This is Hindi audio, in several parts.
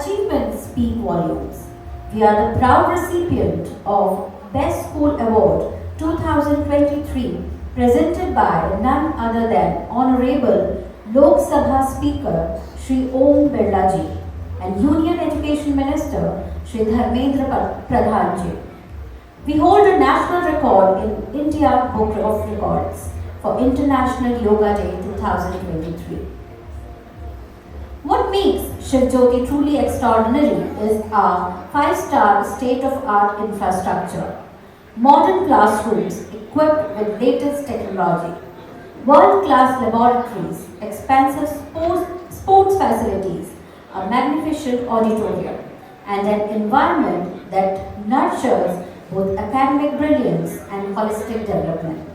achievements speak volumes. We are the proud recipient of Best School Award 2023 presented by none other than Honorable Lok Sabha Speaker Shri Om Birla Ji and Union Education Minister Shri Dharmendra Pradhan Ji. We hold a national record in India Book of Records for International Yoga Day 2023. What makes Shiv Jyoti truly extraordinary is our 5-star state-of-art infrastructure, modern classrooms equipped with latest technology, world-class laboratories, expansive sports facilities, a magnificent auditorium, and an environment that nurtures both academic brilliance and holistic development.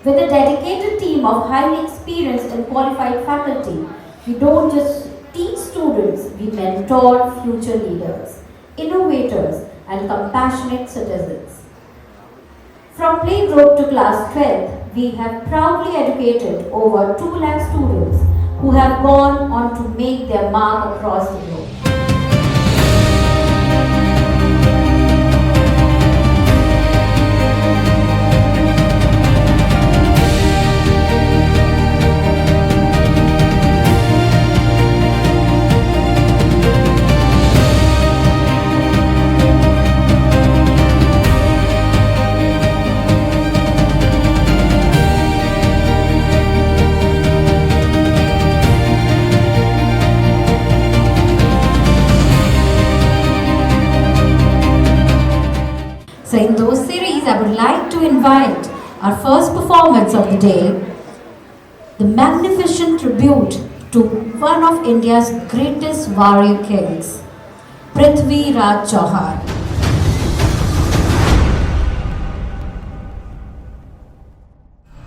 With a dedicated team of highly experienced and qualified faculty, we don't just teach students, we mentor future leaders, innovators, and compassionate citizens. From playgroup to class 12th, we have proudly educated over 2 lakh students who have gone on to make their mark across the globe. So in those series, I would like to invite our first performance of the day, the magnificent tribute to one of India's greatest warrior kings, Prithvi Raj Chauhan.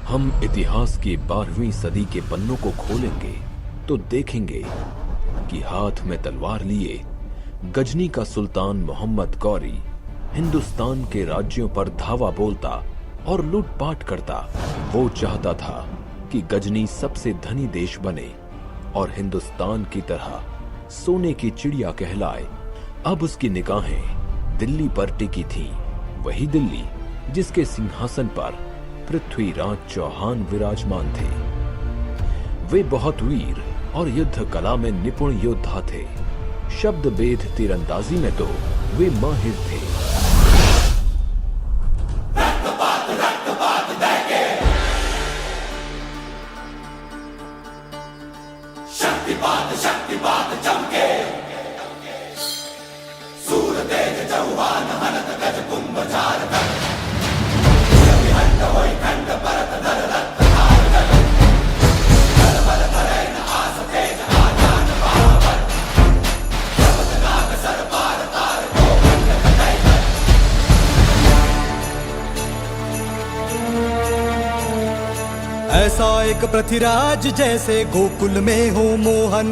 हम इतिहास की 12वीं सदी के पन्नों को खोलेंगे तो देखेंगे कि हाथ में तलवार लिए गजनी का सुल्तान मोहम्मद गौरी हिंदुस्तान के राज्यों पर धावा बोलता और लूटपाट करता। वो चाहता था कि गजनी सबसे धनी देश बने और हिंदुस्तान की तरह सोने की चिड़िया कहलाए। अब उसकी निगाहें दिल्ली पर टिकी थीं, वही दिल्ली जिसके सिंहासन पर पृथ्वीराज चौहान विराजमान थे। वे बहुत वीर और युद्ध कला में निपुण योद्धा थे। शब्द भेद तीरंदाजी में तो वे माहिर थे। शक्तिपात चमके सूर तेज चौहान हनत गज कुंभ चार विहंड होई खंड परत धर रक्त धार गज धर बल धरै न आस तेज आजान बाबर जपत नाग सर पार तार को खंड कटाई ऐसा एक पृथ्वीराज जैसे गोकुल में हो मोहन,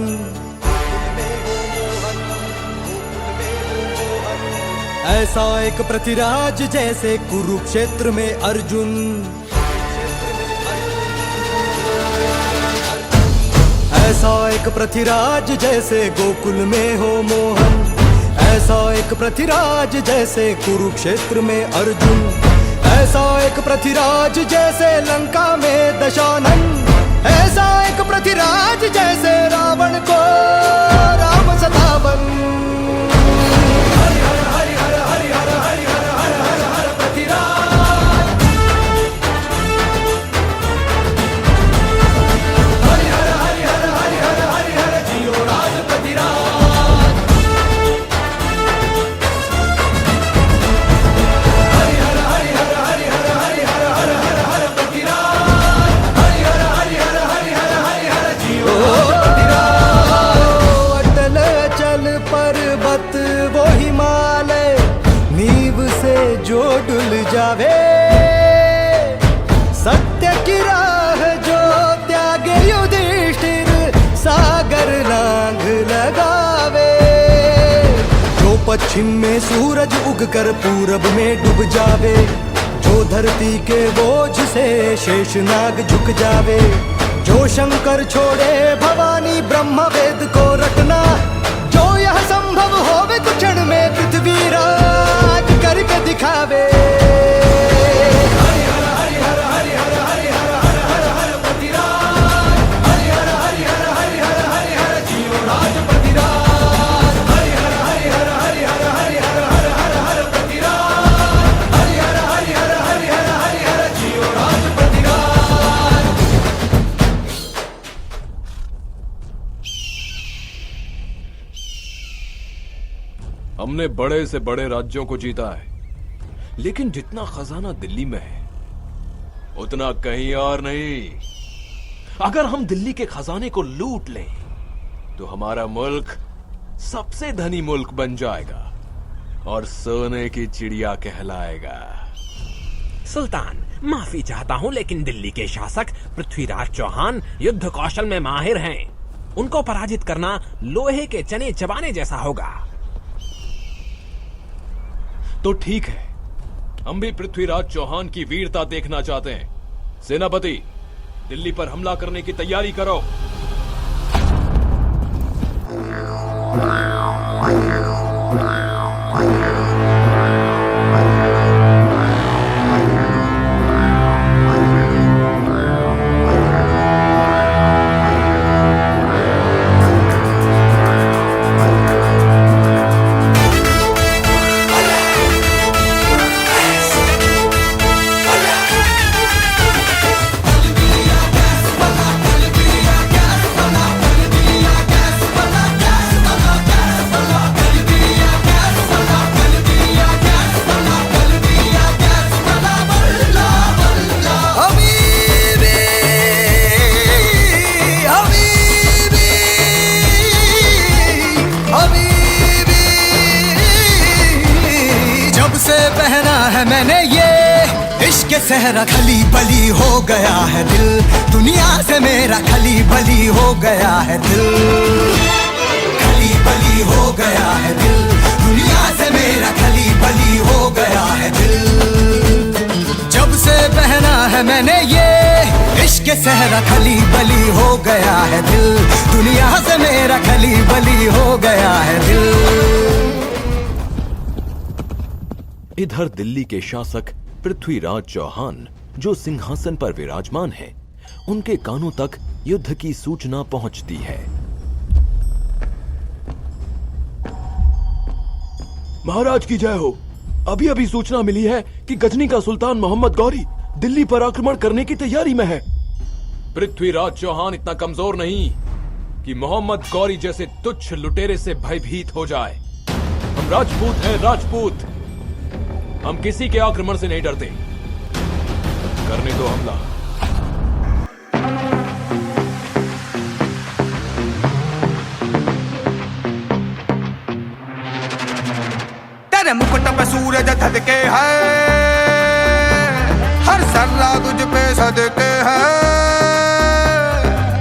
ऐसा एक पृथ्वीराज जैसे कुरुक्षेत्र में अर्जुन, ऐसा एक पृथ्वीराज जैसे गोकुल में हो मोहन, ऐसा एक पृथ्वीराज जैसे कुरुक्षेत्र में अर्जुन, ऐसा एक पृथ्वीराज जैसे लंका में दशानन, ऐसा एक पृथ्वीराज जैसे रावण को राम सतावन। हरि हर हरि हर हरि हर हरि हर हर हर हर पृथ्वीराज, हरि हर हरि हर हरि हर हरि हर जियो राज पृथ्वीराज। जो डुल जावे सत्य की राह जो त्यागे युधिष्ठिर सागर लांघ लगावे। जो पश्चिम में सूरज उगकर पूरब में डूब जावे, जो धरती के बोझ से शेषनाग झुक जावे, जो शंकर छोड़े भवानी ब्रह्म वेद को रटना, जो यह हमने बड़े से बड़े राज्यों को जीता है, लेकिन जितना खजाना दिल्ली में है उतना कहीं और नहीं। अगर हम दिल्ली के खजाने को लूट लें तो हमारा मुल्क सबसे धनी मुल्क बन जाएगा और सोने की चिड़िया कहलाएगा। सुल्तान, माफी चाहता हूँ, लेकिन दिल्ली के शासक पृथ्वीराज चौहान युद्ध कौशल में माहिर हैं। उनको पराजित करना लोहे के चने चबाने जैसा होगा। तो ठीक है, हम भी पृथ्वीराज चौहान की वीरता देखना चाहते हैं। सेनापति, दिल्ली पर हमला करने की तैयारी करो। मैंने ये इश्क सहरा खली बली हो गया है दिल, दुनिया से मेरा खली बली हो गया है दिल, खली बली हो गया है दिल, दुनिया से मेरा खली बली हो गया है दिल। जब से पहना है मैंने ये इश्क सहरा खली बली हो गया है दिल, दुनिया से मेरा खली बली हो गया है दिल। इधर दिल्ली के शासक पृथ्वीराज चौहान जो सिंहासन पर विराजमान हैं, उनके कानों तक युद्ध की सूचना पहुंचती है। महाराज की जय हो। अभी अभी सूचना मिली है कि गजनी का सुल्तान मोहम्मद गौरी दिल्ली पर आक्रमण करने की तैयारी में है। पृथ्वीराज चौहान इतना कमजोर नहीं कि मोहम्मद गौरी जैसे तुच्छ लुटेरे से भयभीत हो जाए। हम राजपूत हैं, राजपूत। हम किसी के आक्रमण से नहीं डरते। करने दो हमला। तेरे मुकुट पे सूरज धधके है, हर सर्रा तुझ पे सदके है।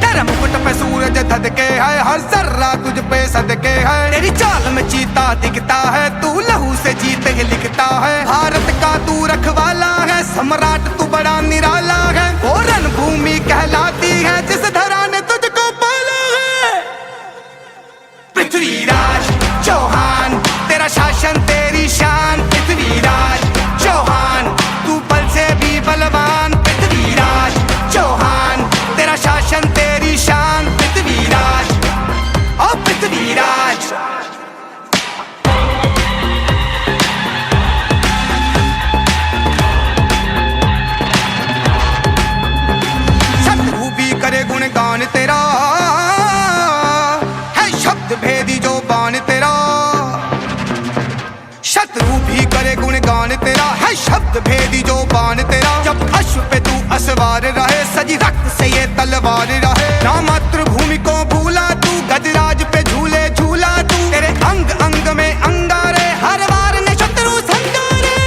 तेरे मुकुट पे सूरज धधके है, हर सर्रा तुझ पे सदके है। तेरी चाल में चीता दिखता है, तू लहू से जीत ही लिखता है। भारत का तू रखवाला है, सम्राट तू बड़ा निराला है। वो रणभूमि कहलाती है जिस धरा ने तुझको पाला है। पृथ्वीराज चौहान तेरा शासन तेरी शान। पृथ्वीराज चौहान तू बल से भी बलवान। पृथ्वीराज चौहान तेरा शासन तेरी शान। पृथ्वीराज ओ पृथ्वीराज। शत्रु भी करे गुणगान तेरा, है शब्द भेदी जो बाण तेरा। शत्रु भी करे गुणगान तेरा, है शब्द भेदी जो बाण तेरा। जब अश्व पे तू असवार रहे, सजी रक्त से ये तलवार रहे। ना मातृभूमि को भूला तू, गजराज पे झूले झूला तू। तेरे अंग अंग में अंगारे, हर वार ने शत्रु संगारे।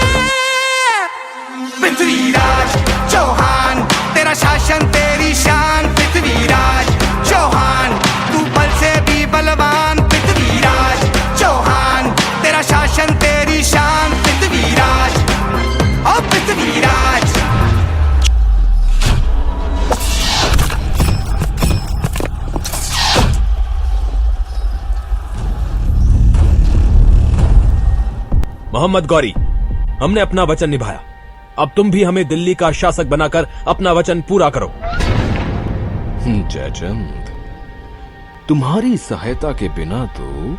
पृथ्वीराज चौहान तेरा शासन तेरी शान। पृथ्वीराज चौहान तू बल से भी बलवान। पृथ्वीराज चौहान तेरा शासन तेरी शान। पृथ्वीराज ओ पृथ्वीराज। मोहम्मद गौरी, हमने अपना वचन निभाया। अब तुम भी हमें दिल्ली का शासक बनाकर अपना वचन पूरा करो। जयचंद, तुम्हारी सहायता के बिना तो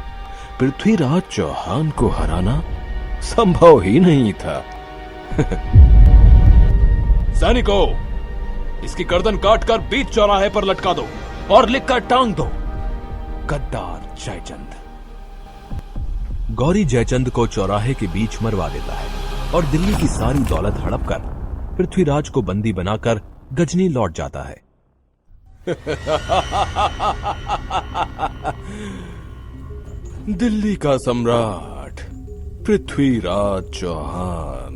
पृथ्वीराज चौहान को हराना संभव ही नहीं था। सैनिकों, इसकी गर्दन काटकर बीच चौराहे पर लटका दो और लिखकर टांग दो, गद्दार जयचंद। गौरी जयचंद को चौराहे के बीच मरवा देता है और दिल्ली की सारी दौलत हड़प कर पृथ्वीराज को बंदी बनाकर गजनी लौट जाता है। दिल्ली का सम्राट पृथ्वीराज चौहान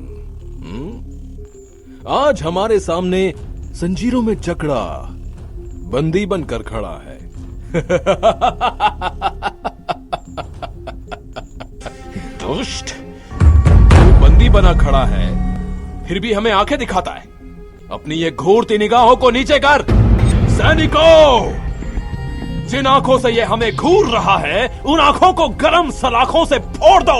आज हमारे सामने जंजीरों में जकड़ा बंदी बनकर खड़ा है। दुष्ट, तू बंदी बना खड़ा है, फिर भी हमें आंखें दिखाता है। अपनी ये घूरती निगाहों को नीचे कर। सैनिकों, जिन आंखों से ये हमें घूर रहा है, उन आंखों को गरम सलाखों से फोड़ दो।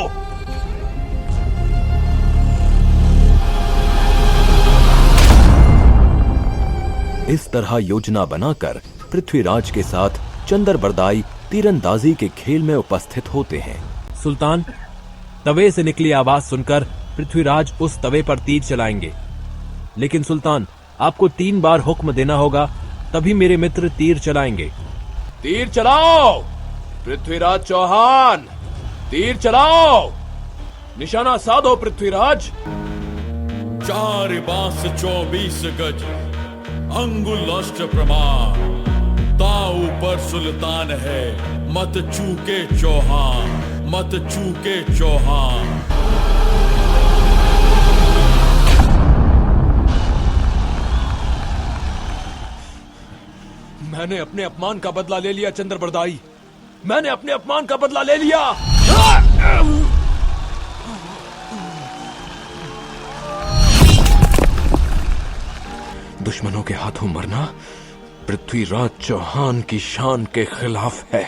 इस तरह योजना बनाकर पृथ्वीराज के साथ चंद्रबरदाई तीरंदाजी के खेल में उपस्थित होते हैं। सुल्तान, तवे से निकली आवाज सुनकर पृथ्वीराज उस तवे पर तीर चलाएंगे, लेकिन सुल्तान, आपको 3 बार हुक्म देना होगा, तभी मेरे मित्र तीर चलाएंगे। तीर चलाओ पृथ्वीराज चौहान, तीर चलाओ। निशाना साधो पृथ्वीराज। 4 बांस 24 गज अंगुल अष्ट प्रमाण, ताऊ पर सुल्तान है, मत चूके चौहान, मत चूके चौहान। मैंने अपने अपमान का बदला ले लिया चंद्रबरदाई, मैंने अपने अपमान का बदला ले लिया। दुश्मनों के हाथों मरना पृथ्वीराज चौहान की शान के खिलाफ है।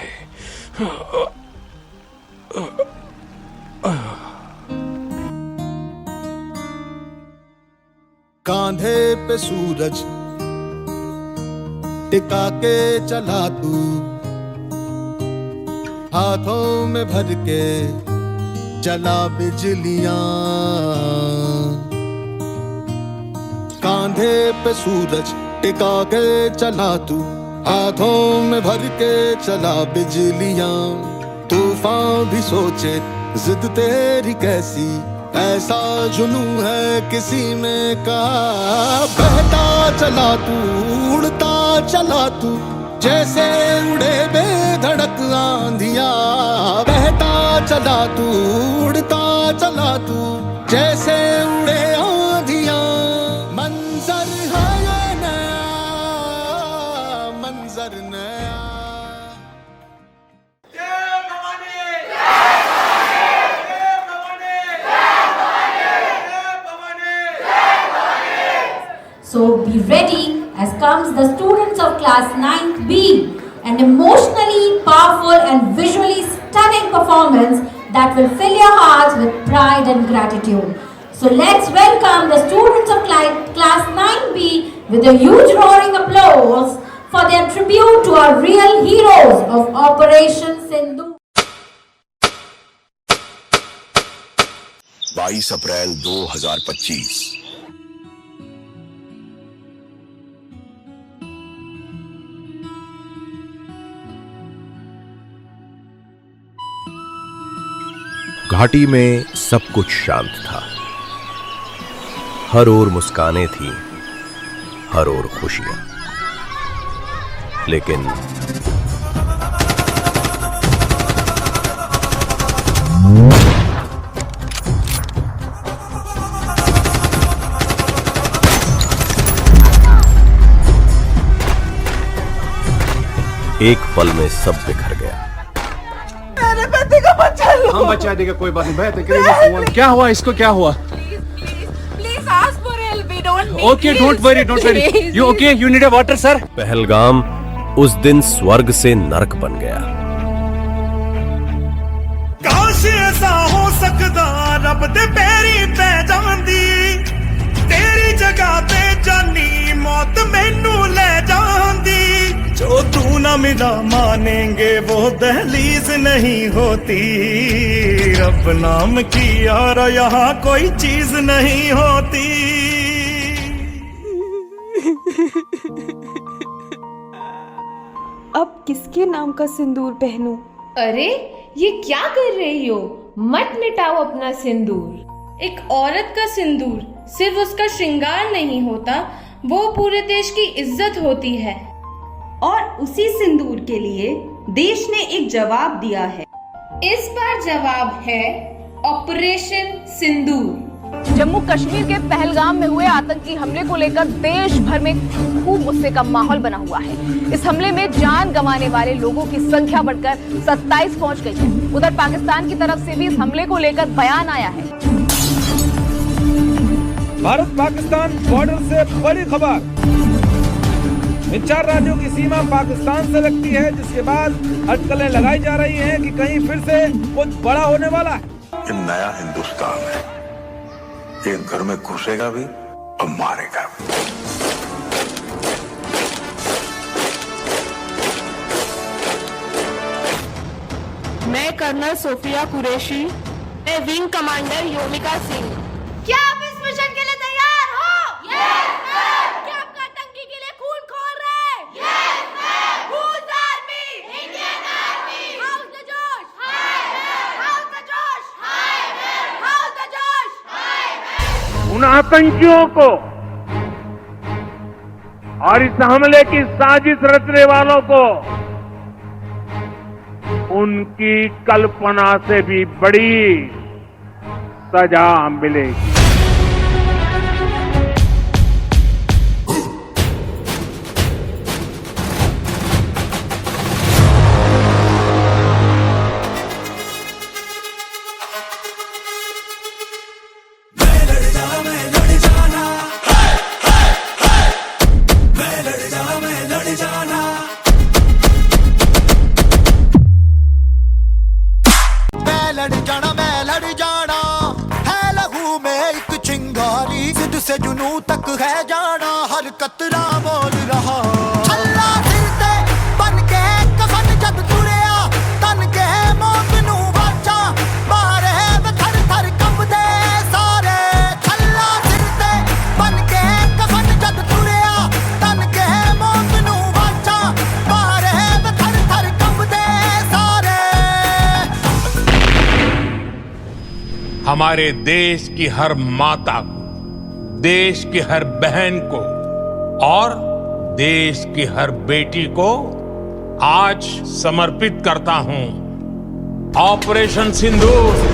कांधे पे सूरज टिका के चला तू, हाथों में भर के चला बिजलियां। कांधे पे सूरज टिका के चला तू, हाथों में भर के चला बिजलियां। तूफान भी सोचे जिद तेरी कैसी, ऐसा जुनू है किसी में का। बहता चला तू, उड़ता चला तू, जैसे उड़े बेधड़क आंधियां। बहता चला तू, उड़ता चला तू, जैसे उड़े आंधियां। मंजर है ये नया, मंजर नया। So be ready as comes the students of class 9th B, an emotionally powerful and visually stunning performance that will fill your hearts with pride and gratitude. So let's welcome the students of class 9B with a huge roaring applause for their tribute to our real heroes of Operation Sindoor. 22 अप्रैल 2025। घाटी में सब कुछ शांत था। हर ओर मुस्कानें थीं, हर ओर खुशियां। लेकिन एक पल में सब बिखर गया। हम बचा देगा, कोई बात नहीं। भैया क्या हुआ, इसको क्या हुआ? Please ask for help. We don't need Okay, don't worry, don't worry. Please. You okay? You need a water, sir? Pahalgam उस दिन स्वर्ग से नरक बन गया। काश ऐसा हो सकदा रब दे पैरी पै जांदी, तेरी जगह ते जानी मौत मैनू ले जांदी। जो तू ना मिला मानेंगे वो दहलीज नहीं होती, रब नाम की यार यहाँ कोई चीज नहीं होती। अब किसके नाम का सिंदूर पहनूं? अरे ये क्या कर रही हो? मत मिटाओ अपना सिंदूर। एक औरत का सिंदूर सिर्फ उसका श्रृंगार नहीं होता, वो पूरे देश की इज्जत होती है। और उसी सिंदूर के लिए देश ने एक जवाब दिया है। इस बार जवाब है ऑपरेशन सिंदूर। जम्मू कश्मीर के पहलगाम में हुए आतंकी हमले को लेकर देश भर में खूब गुस्से का माहौल बना हुआ है। इस हमले में जान गंवाने वाले लोगों की संख्या बढ़कर 27 पहुंच गई है। उधर पाकिस्तान की तरफ से भी इस हमले को लेकर बयान आया है। भारत पाकिस्तान बॉर्डर से बड़ी खबर। इन 4 राज्यों की सीमा पाकिस्तान से लगती है, जिसके बाद अटकलें लगाई जा रही हैं कि कहीं फिर से कुछ बड़ा होने वाला है। ये नया हिंदुस्तान है, ये घर में घुसेगा भी और मारेगा भी। मैं कर्नल सोफिया कुरैशी, मैं विंग कमांडर योमिका सिंह। क्या आप इस मिशन के लिए तैयार हो? Yes, sir! क्या आप आतंकी के लिए खून खोल रहे हैं? Yes, sir! Who's army? Indian Army! How's the Josh? How's the Josh? How's the Josh? उन आतंकियों को और इस हमले की साजिश रचने वालों को उनकी कल्पना से भी बड़ी सजा मिलेगी। से जुनू तक है जाना, हर कतरा बोल रहा। छल्ला सिर ते बन के कफन जद तुरिया, तन के मौत नू बाचा मारे थर थर कंबदे सारे। छल्ला सिर ते बन के कफन जद तुरिया, तन के मौत नू बाचा मारे थर थर कंबदे सारे। हमारे देश की हर माता को, देश की हर बहन को और देश की हर बेटी को आज समर्पित करता हूं operation Sindoor.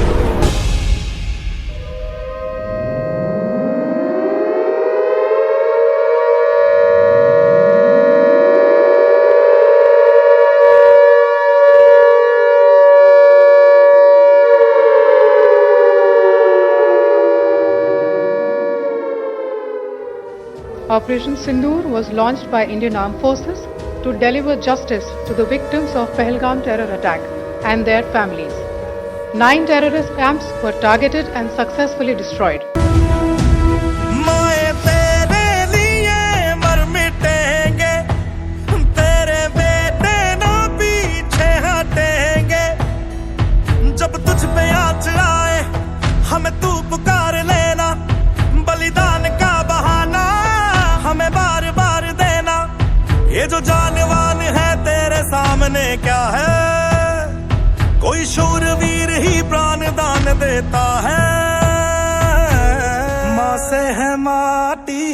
Operation Sindoor was launched by Indian Armed Forces to deliver justice to the victims of Pahalgam terror attack and their families. 9 terrorist camps were targeted and successfully destroyed. जब तुझ पे आ चढ़ाए हमें तू पुकार लेना, बलिदान का बहाना हमें बार बार देना। ये जो जानवान है तेरे सामने क्या है, कोई शूरवीर ही प्राण दान देता है। माँ से है माटी,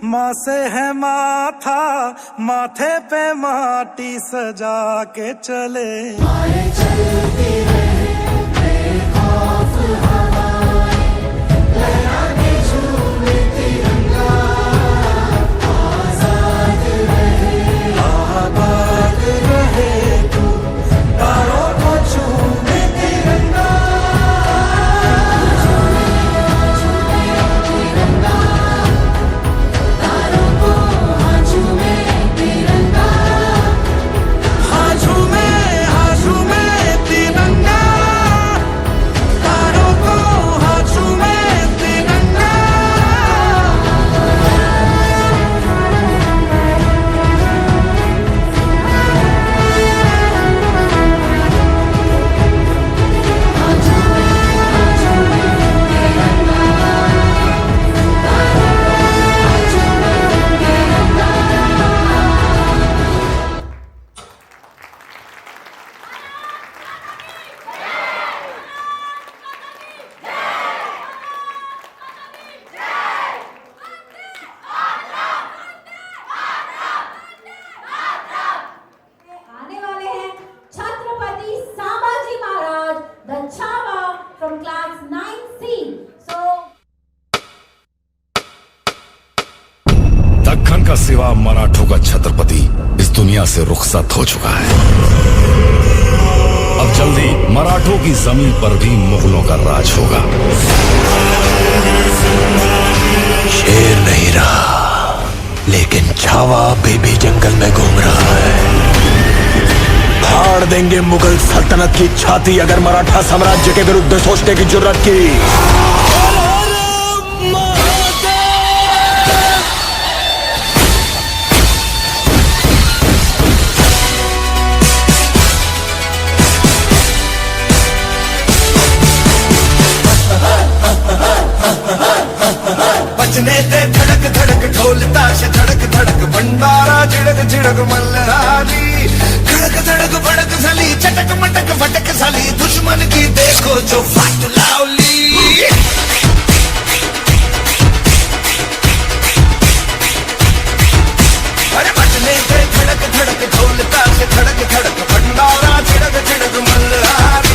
माँ से है माथा, माथे पे माटी सजा के चले। चलती रहे बेखौफ हवाएं, लहराते झूमे तिरंगा, आजाद रहे आबाद रहे तू, तारों को झूमे तिरंगा, झूमे तिरंगा, तारों को झूमे तिरंगा, हाँ झूमे तिरंगा। का सिवा मराठों का छत्रपति इस दुनिया से रुखसत हो चुका है। अब जल्दी मराठों की जमीन पर भी मुगलों का राज होगा। शेर नहीं रहा, लेकिन छावा अभी भी जंगल में घूम रहा है। फाड़ देंगे मुगल सल्तनत की छाती अगर मराठा साम्राज्य के विरुद्ध सोचने की जुर्रत की। बजने ते धड़क धड़क ढोल ताश धड़क धड़क भंडारा झिड़क झिड़क मल्हारी। धड़क धड़क भड़क साली चटक मटक फटक साली दुश्मन की देखो जो फाट लावली। अरे बजने ते धड़क धड़क ढोल ताश धड़क धड़क भंडारा झिड़क झिड़क मल्हारी।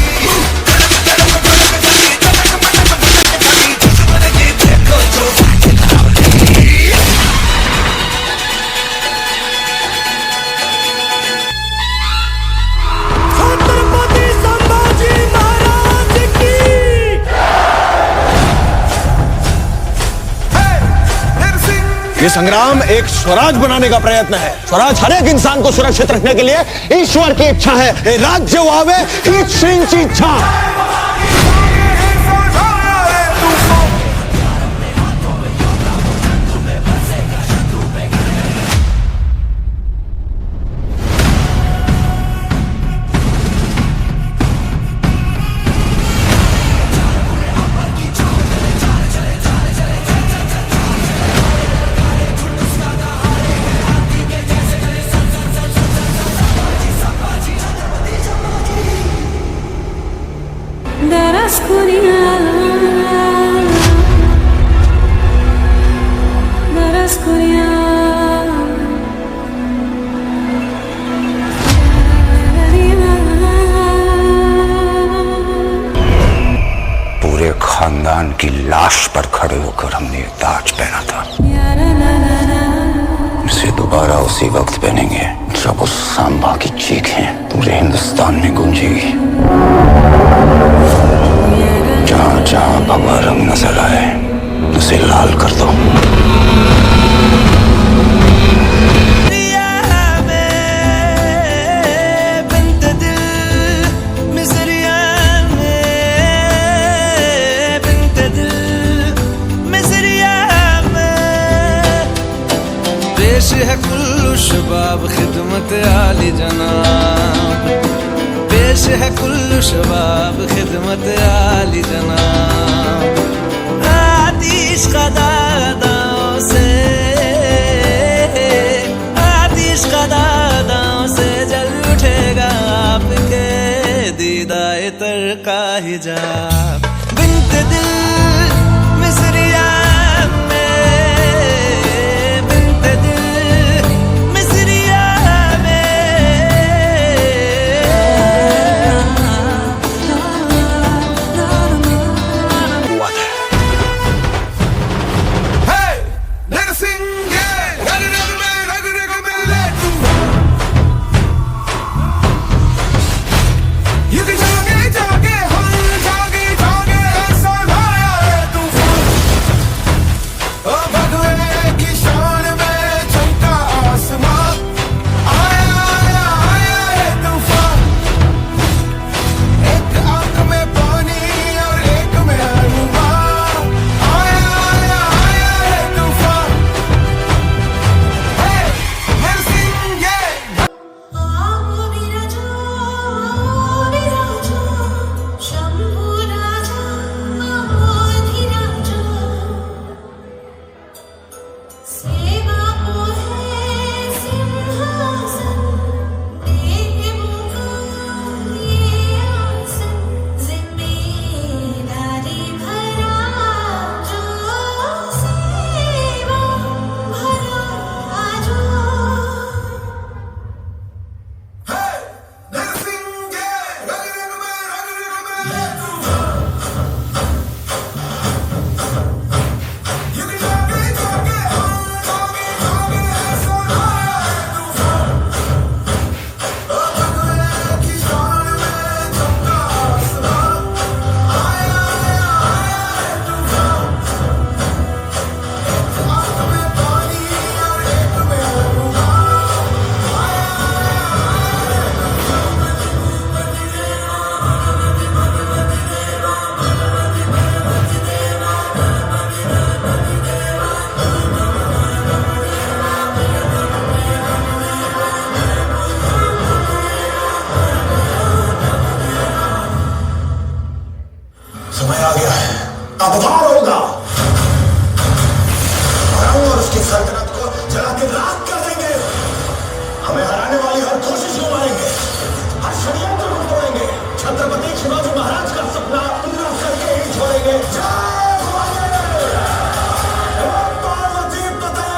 ये संग्राम एक स्वराज बनाने का प्रयत्न है। स्वराज हर एक इंसान को सुरक्षित रखने के लिए ईश्वर की इच्छा है। राज्य वावे ईश्वरी इच्छा। पूरे खानदान की लाश पर खड़े होकर हमने ये ताज पहना था। इसे दोबारा उसी वक्त पहनेंगे जब उस सांबा की चीखें पूरे हिंदुस्तान में गूंजेगी। जहां जहां भगवा रंग नजर आए उसे लाल कर दो। पेश है कुल्लू शबाब खिदमत आली जनाब। पेश है कुल्लू शबाब खिदमत आली जनाब। आतिश कदादाओं से आतिश कदादाओं से जल उठेगा आपके दीदाए तर का हिजाब। बिन्त दिल मिसरिया समय आ गया है, अब वार होगा। और उसकी सल्तनत को जला के राख कर देंगे। हमें हराने वाली हर कोशिश को मारेंगे, हर षड्यंत्र को तोड़ेंगे। छत्रपति शिवाजी महाराज का सपना पूरा करके ही छोड़ेंगे। जय भवानी! पार्वती पते!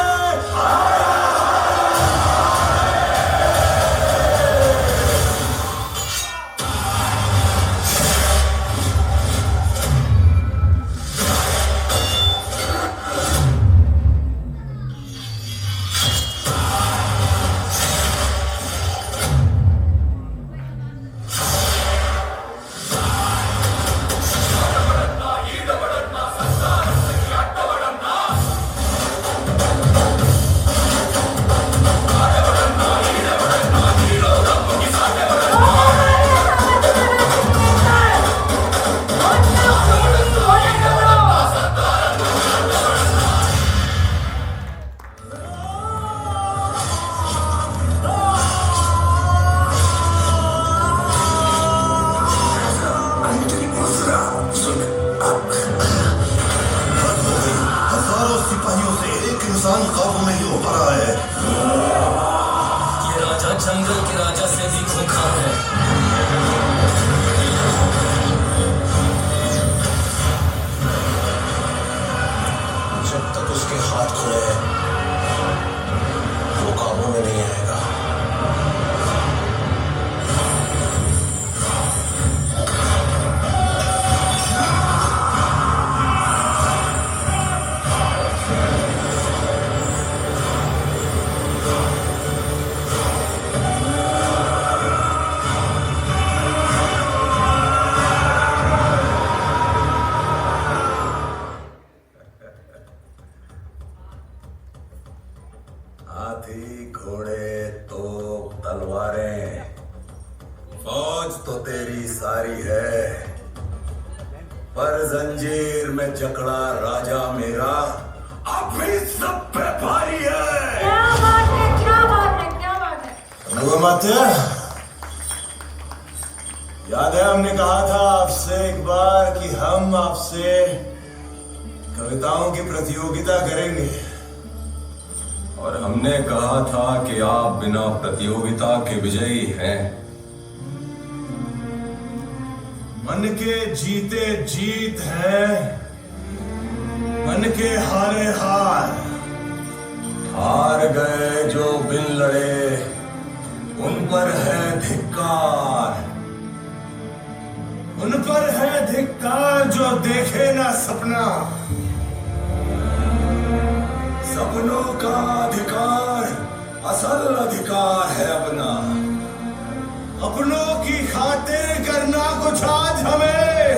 हजारों सिपाहियों से एक इंसान काबू नहीं हो पा रहा है। ये राजा जंगल के राजा से भी खूंखार है। जब तक उसके हाथ खुले हैं वो काबू में नहीं आएगा। हाथी, घोड़े, तोप, तलवारें, फौज तो तेरी सारी है, पर जंजीर में जकड़ा राजा मेरा अब भी सब पे भारी है। क्या बात है, क्या बात है, क्या बात है। माते, याद है हमने कहा था आपसे एक बार कि हम आपसे कविताओं की प्रतियोगिता करेंगे, और हमने कहा था कि आप बिना प्रतियोगिता के विजयी हैं। मन के जीते जीत है, मन के हारे हार। हार गए जो बिन लड़े उन पर है धिक्कार, उन पर है धिक्कार जो देखे ना सपना। सपनों का अधिकार असल अधिकार है अपना। अपनों की खातिर करना कुछ आज हमें,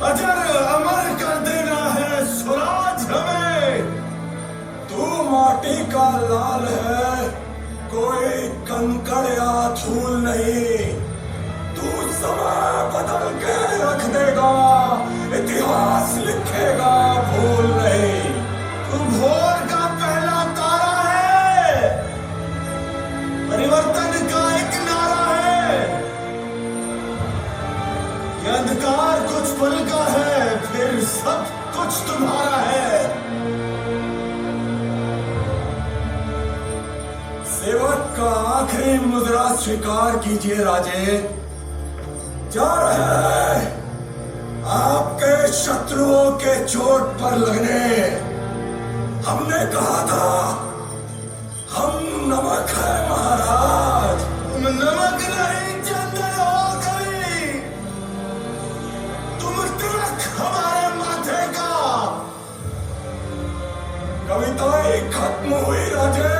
अजर अमर कर देना है स्वराज हमें। तू माटी का लाल है, कोई कंकड़ या धूल नहीं। तू समय बदल के रख देगा, इतिहास लिखेगा भूल नहीं। तू भोर का पहला तारा है, परिवर्तन का एक नारा है। ये अंधकार कुछ पल का है, फिर सब कुछ तुम्हारा है। सेवक का आखिरी मुद्रा स्वीकार कीजिए राजे। जा रहे हैं आपके शत्रुओं के चोट पर लगने। हमने कहा था हम नमक है महाराज, तुम नमक नहीं चंदन हो गई। तुम तिलक हमारे माथे का। कविताएं खत्म हुई राजे,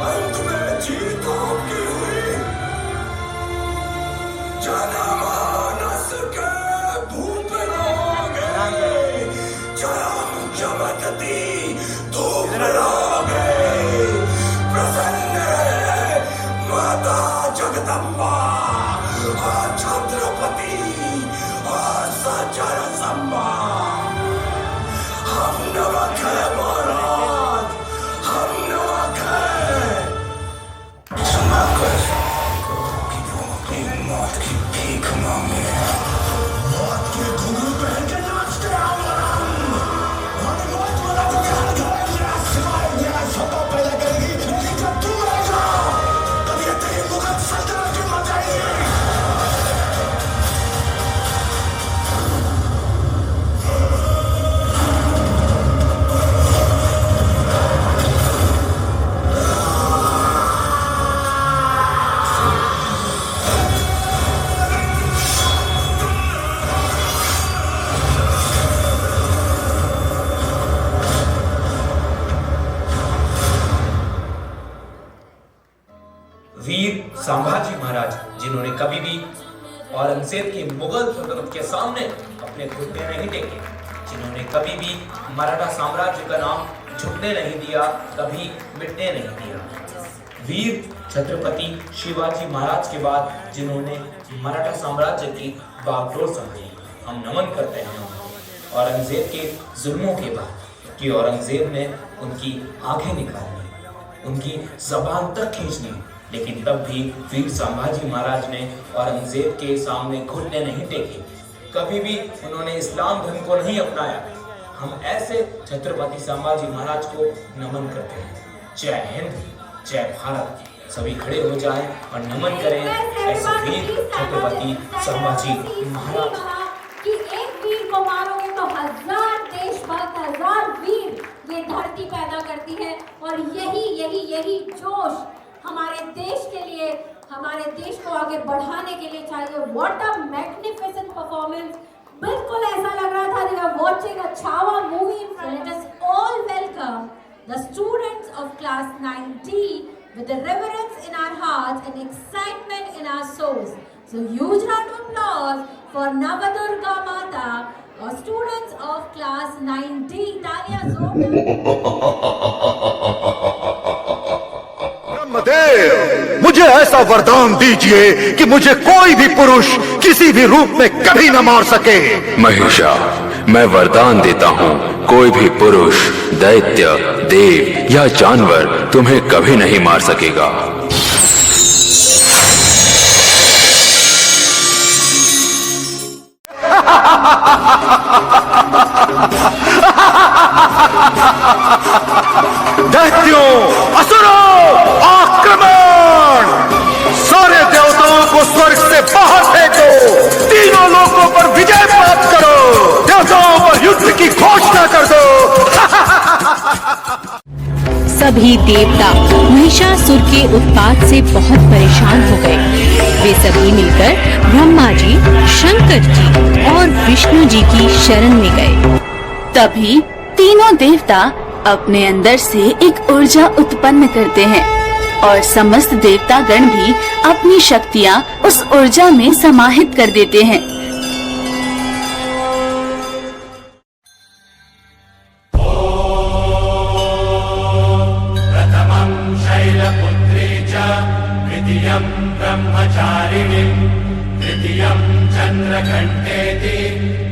अंत में जीत आपकी हुई। जनमानस के धूप रहोगे, चमकती धूप रहोगे। प्रसन्न है माता जगदम्बा और छत्रपति और सचर संबा। हम नमक है महाराज, हम नमक है। क्षमा कर कि वो अपनी मौत की भीख मांगे। जिन्होंने कभी भी औरंगजेब की मुगल सल्तनत के सामने अपने घुटने नहीं टेके, जिन्होंने कभी भी मराठा साम्राज्य का नाम झुकने नहीं दिया, कभी मिटने नहीं दिया। वीर छत्रपति शिवाजी महाराज के बाद जिन्होंने मराठा साम्राज्य की बागडोर संभाली, हम नमन करते हैं औरंगजेब के जुल्मों के बाद कि औरंगजेब ने उनकी आंखें निकालनी, उनकी जबान तक खींचनी, लेकिन तब भी वीर संभाजी महाराज ने औरंगजेब के सामने घुटने नहीं टेके, कभी भी उन्होंने इस्लाम धर्म को नहीं अपनाया। हम ऐसे छत्रपति संभाजी महाराज को नमन करते हैं। जय हिंद, जय भारत। सभी खड़े हो जाएं और नमन करें ऐसे वीर छत्रपति संभाजी महाराज। कि एक वीर को मारोगे तो हजार देशभक्त, हजार वीर ये धरती पैदा करती है। और यही जोश हमारे देश के लिए, हमारे देश को आगे बढ़ाने के लिए चाहिए। What a magnificent performance. बिल्कुल ऐसा लग रहा था we are watching a Chhaava movie in front. Let us all welcome the students of class 9D with the reverence in our hearts and excitement in our souls. So huge round of applause for Navadurga Mata, our students of class 9D. तालियां ब्रह्मदेव, मुझे ऐसा वरदान दीजिए कि मुझे कोई भी पुरुष किसी भी रूप में कभी न मार सके। महिषा, मैं वरदान देता हूँ, कोई भी पुरुष, दैत्य, देव या जानवर तुम्हें कभी नहीं मार सकेगा। दैत्यों, असुरों, आक्रमण! सारे देवताओं को स्वर्ग से बाहर फेंको, तीनों लोकों पर विजय प्राप्त करो, देवताओं पर युद्ध की घोषणा कर दो। सभी देवता महिषासुर के उत्पात से बहुत परेशान हो गए। वे सभी मिलकर ब्रह्मा जी, शंकर जी और विष्णु जी की शरण में गए। तभी तीनों देवता अपने अंदर से एक ऊर्जा उत्पन्न करते हैं और समस्त देवतागण भी अपनी शक्तियाँ उस ऊर्जा में समाहित कर देते हैं। द्वितीयं ब्रह्मचारिणी, तृतीयं चन्द्रघण्टेति,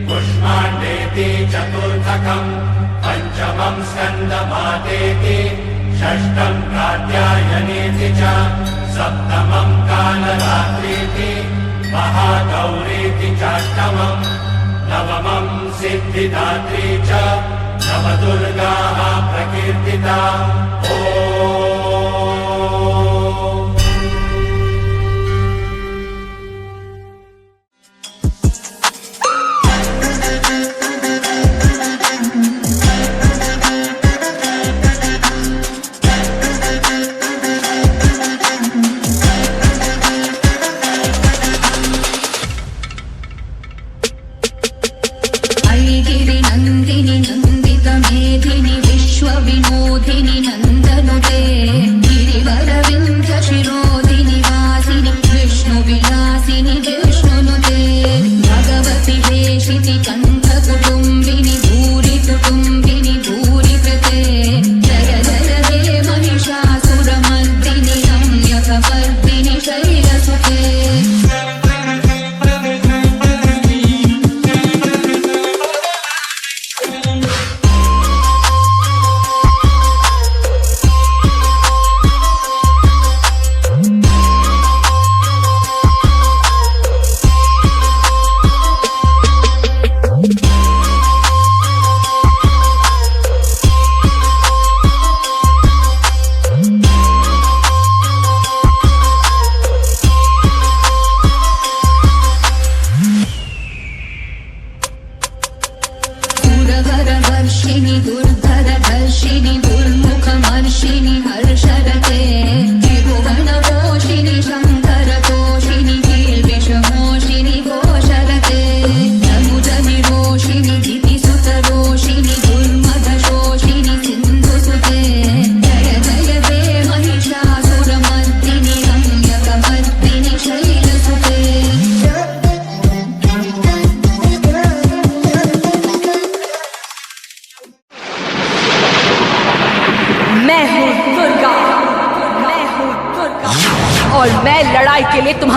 कुष्माण्डेति चतुर्थकं, पंचमं स्कन्दमातेति, षष्ठं कात्यायनेति च, सप्तमं कालरात्रीति, महागौरीति चाष्टमं, नवमं सिद्धिदात्री च, नवदुर्गाः प्रकीर्तिता। नंदिनी नंदित मेधिनी विश्व विनोदिनी नंदनुते, गिरिवर विंध्य शिरोदिनी वासिनी विष्णु विलासिनी विष्णुनुते, भगवती वेशिति कंठ कुटुंबिनी भूरि कुटुंबिनी भूरि कृते, जय जय हे महिषासुर मर्दिनी रम्यकपर्दिनी शैलसुते।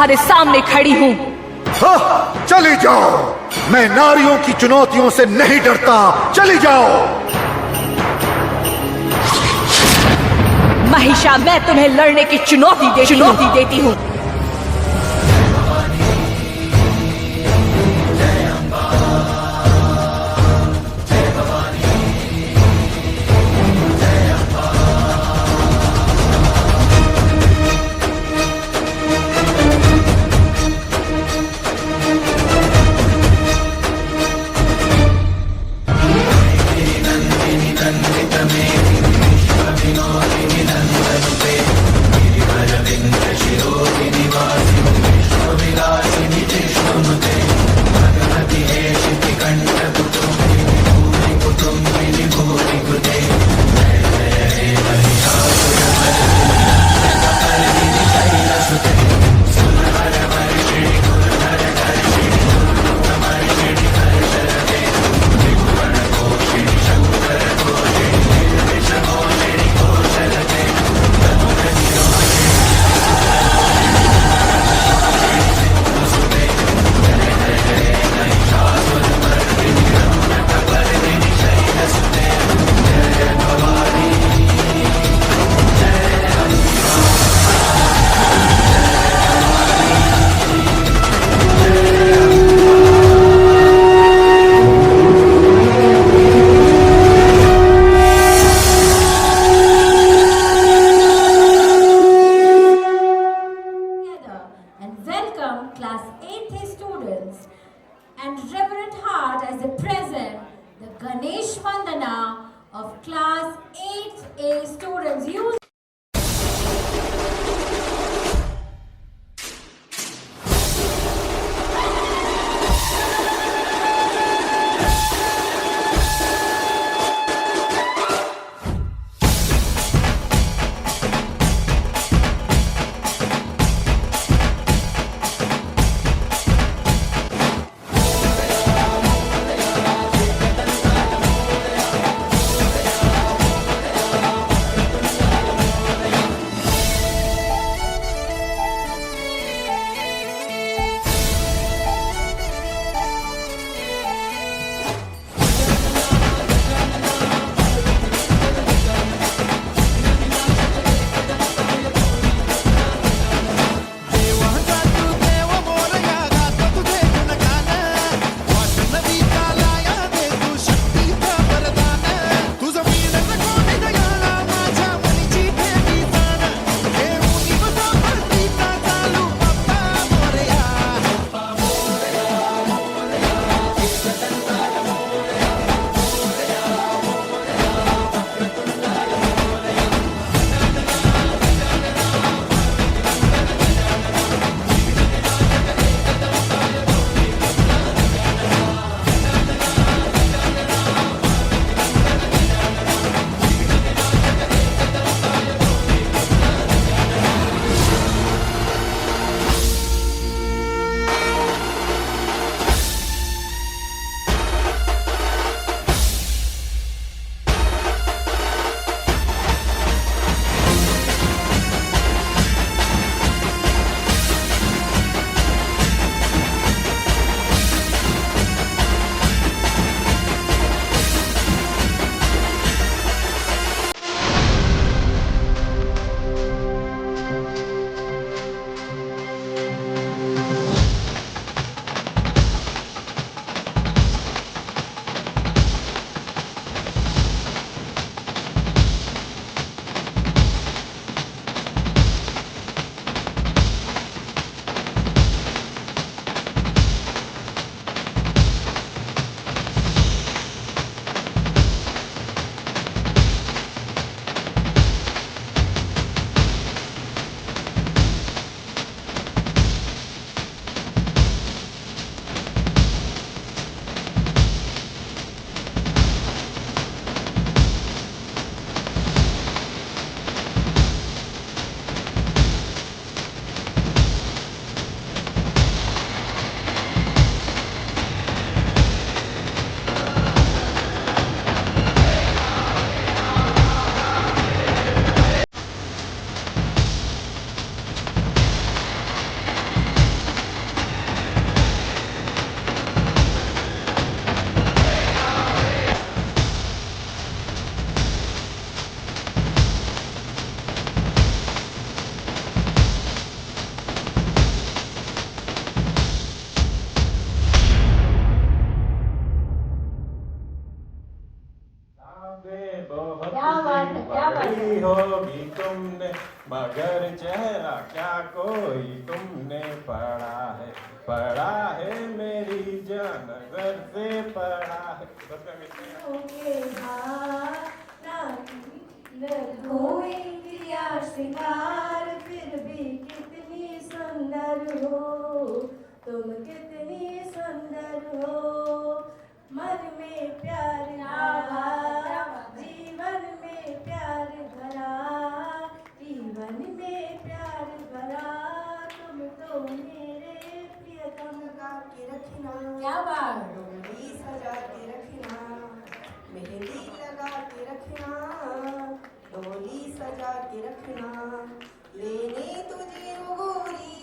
तुम्हारे सामने खड़ी हूँ। चली जाओ, मैं नारियों की चुनौतियों से नहीं डरता, चली जाओ। महिषा, मैं तुम्हें लड़ने की चुनौती देती हूँ। Class 8th students and reverent heart as they present the Ganesh Vandana of Class 8A students. Use देखी होगी तुमने, मगर चेहरा क्या कोई तुमने पढ़ा है मेरी जान नजर से पढ़ा है। कोई किया श्रृंगार फिर भी कितनी सुंदर हो तुम, कितनी सुंदर हो। मन में प्यार भरा, जीवन में प्यार भरा, जीवन में प्यार भरा, तुम तो मेरे प्रियतम का के रखना। क्या बात, डोली सजा के रखना, मेहंदी लगा के रखना, डोली सजा के रखना, लेने तुझे गोरी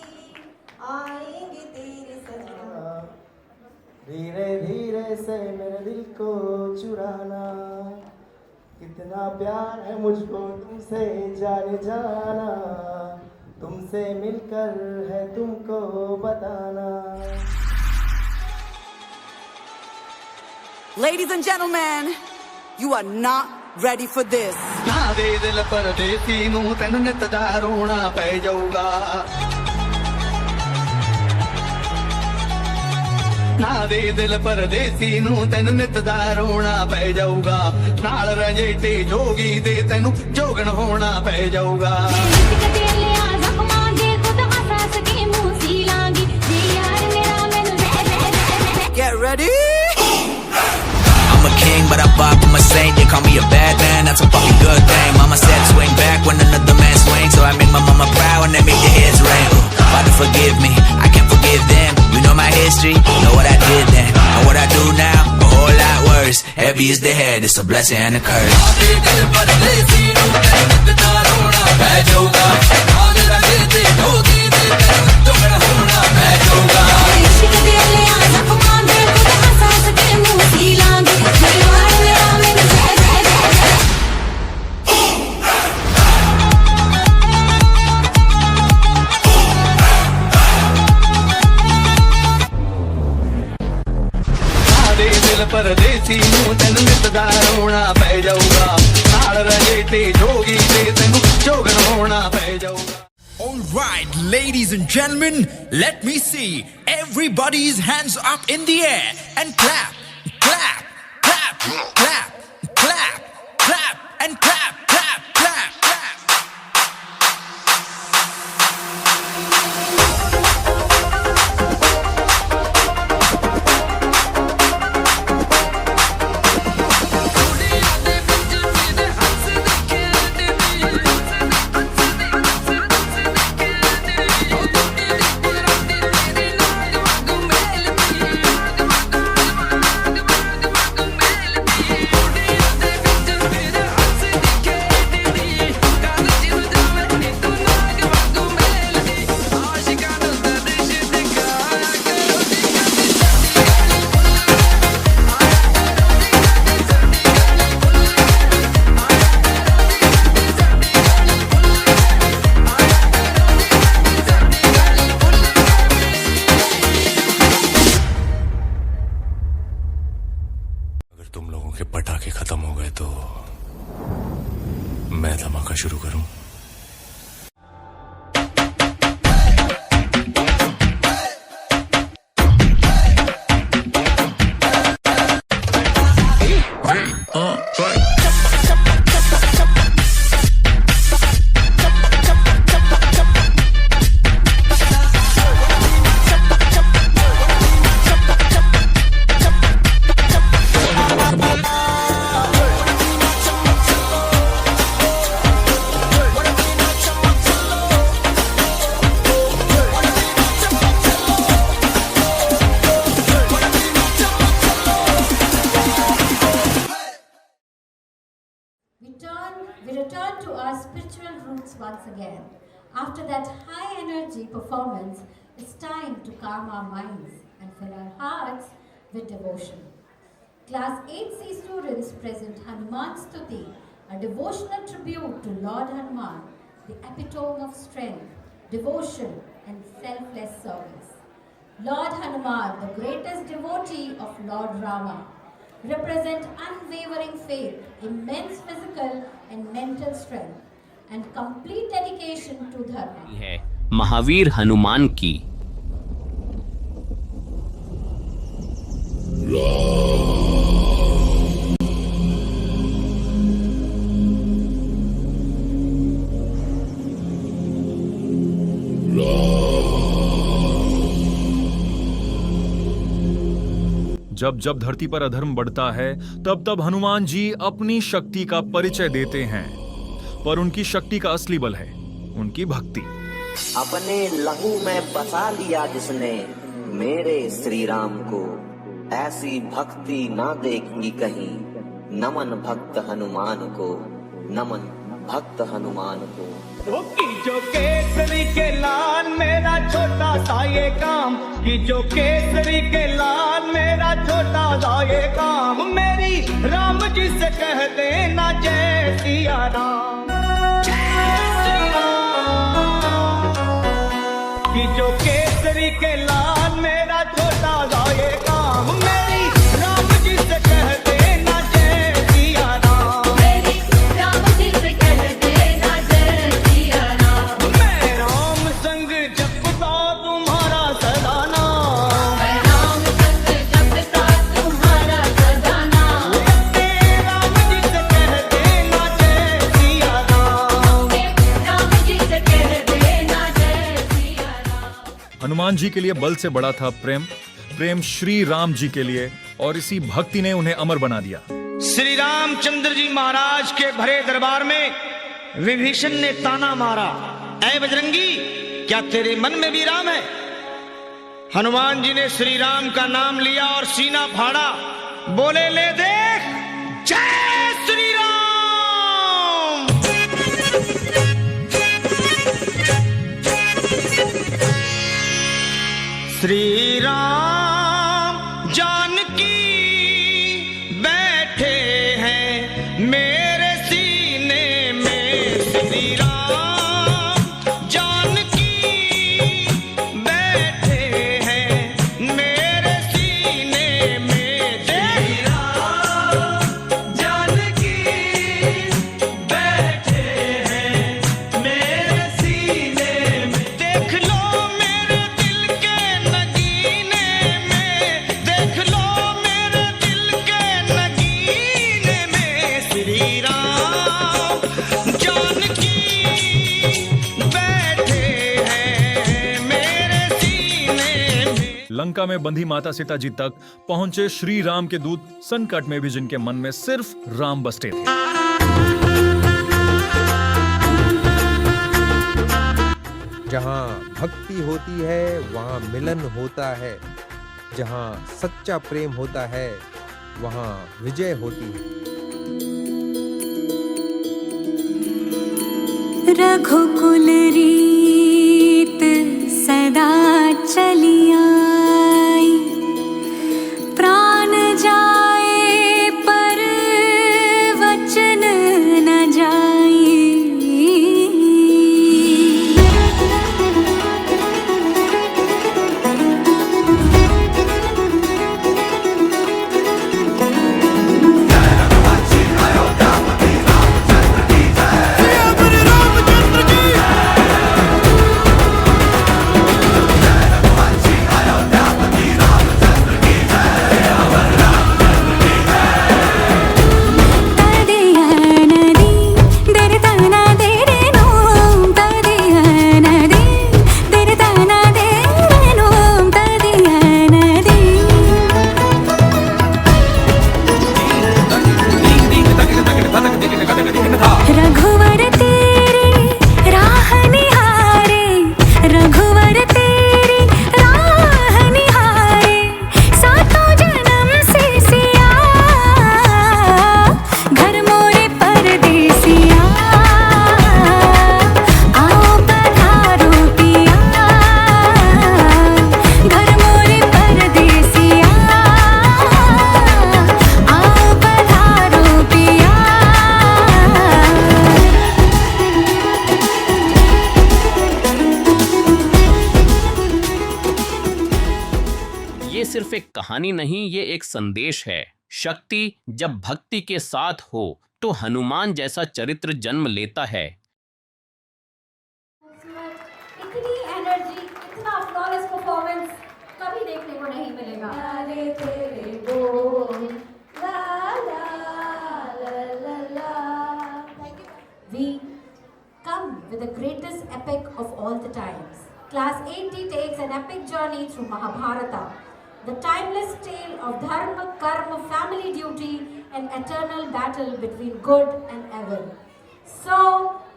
आएंगे तेरे सजना। धीरे धीरे से मेरे दिल को चुराना, कितना प्यार है मुझको तुमसे जाने जाना, तुमसे मिलकर है तुमको बताना। Ladies and gentlemen, you are not ready for this. ना दे दिल परदेसी नूं तैनू नित दा रोना पै जाऊगा, ना दे दिल परदेसी नूं तैनू नित दा रोना पै जाऊगा, नाल रंजेटे जोगी दे तैनू जोगन होना पै जाऊगा। Get ready. I'm a king, but I vibe with my saint. They call me a bad man, that's a fucking good thing. Mama said swing back when another man swings, so I make my mama proud and they make their heads ring. Father forgive me, I can't forgive them. You know my history, know what I did then, and what I do now, a whole lot worse. Heavy is the head, it's a blessing and a curse. परदेसी नूं तैनू नित दा रोना पै जाऊगा, नाल रंजेटे जोगी दे तैनू जोगन होना पै जाऊगा। All right, ladies and gentlemen, let me see everybody's hands up in the air and clap, clap, clap, clap, clap, clap, and clap, clap, clap, clap. तुम लोगों के पटाखे खत्म हो गए तो मैं धमाका शुरू करूं। We return to our spiritual roots once again. After that high energy performance, it's time to calm our minds and fill our hearts with devotion. Class 8C students present Hanuman Stuti, a devotional tribute to Lord Hanuman, the epitome of strength, devotion and selfless service. Lord Hanuman, the greatest devotee of Lord Rama, represent unwavering faith, immense physical and mental strength, and complete dedication to dharma. है महावीर हनुमान की। जब जब धरती पर अधर्म बढ़ता है तब तब हनुमान जी अपनी शक्ति का परिचय देते हैं, पर उनकी शक्ति का असली बल है उनकी भक्ति। अपने लहू में बसा लिया जिसने मेरे श्री राम को, ऐसी भक्ति ना देखी कहीं। नमन भक्त हनुमान को, नमन भक्त हनुमान को। जो केसरी के लाल मेरा छोटा सा ये काम, कि जो केसरी के लाल मेरा छोटा सा ये काम, मेरी राम जी से कह देना जय सिया राम, जय श्री राम। कि जो केसरी के लाल मेरा छोटा सा ये काम, मेरी राम जी से कह देना जय सिया राम, मेरी राम जी से कह देना जय सिया राम। मैं राम संग जपता तुम्हारा सदा नाम, मैं राम संग जपता तुम्हारा सदा नाम। मेरे राम जी से कह देना जय सिया राम, मेरे राम जी से कह देना जय सिया राम। हनुमान जी के लिए बल से बड़ा था प्रेम, प्रेम श्री राम जी के लिए, और इसी भक्ति ने उन्हें अमर बना दिया। श्री रामचंद्र जी महाराज के भरे दरबार में विभीषण ने ताना मारा, ऐ बजरंगी क्या तेरे मन में भी राम है? हनुमान जी ने श्री राम का नाम लिया और सीना फाड़ा, बोले ले देख जय श्री राम। श्री राम जानकी बैठे हैं मेरे सीने में, श्री राम जानकी बैठे हैं मेरे सीने में। श्री राम जानकी बैठे हैं मेरे सीने में। देख लो मेरे दिल के नगीने में, देख लो मेरे दिल के नगीने में, श्री राम जानकी बैठे हैं मेरे सीने में। लंका में बंधी माता सीता जी तक पहुंचे श्री राम के दूत, संकट में भी जिनके मन में सिर्फ राम बसते थे। जहाँ भक्ति होती है वहाँ मिलन होता है, जहाँ सच्चा प्रेम होता है वहाँ विजय होती है। रघुकुल रीत सदा चली आई, प्राण जाए पर वचन न जाई। रघुवर तेरी राह निहारे, रघुवर तेरी राह निहारे, सातों जन्म से सिया, घर मोरे परदेसिया, आओ पधारो पिया, घर मोरे परदेसिया, आओ पधारो पिया। ये सिर्फ एक कहानी नहीं, ये एक संदेश है शक्ति जब भक्ति के साथ हो तो हनुमान जैसा चरित्र जन्म लेता है। इतनी एनर्जी, इतना फ्लॉलेस परफॉर्मेंस कभी देखने को नहीं मिलेगा। तेरे बोल, ला ला ला ला ला। We come with the greatest epic of all the times. Class 8D takes an epic journey through Mahabharata, the timeless tale of dharma, karma, family duty, and eternal battle between good and evil. So,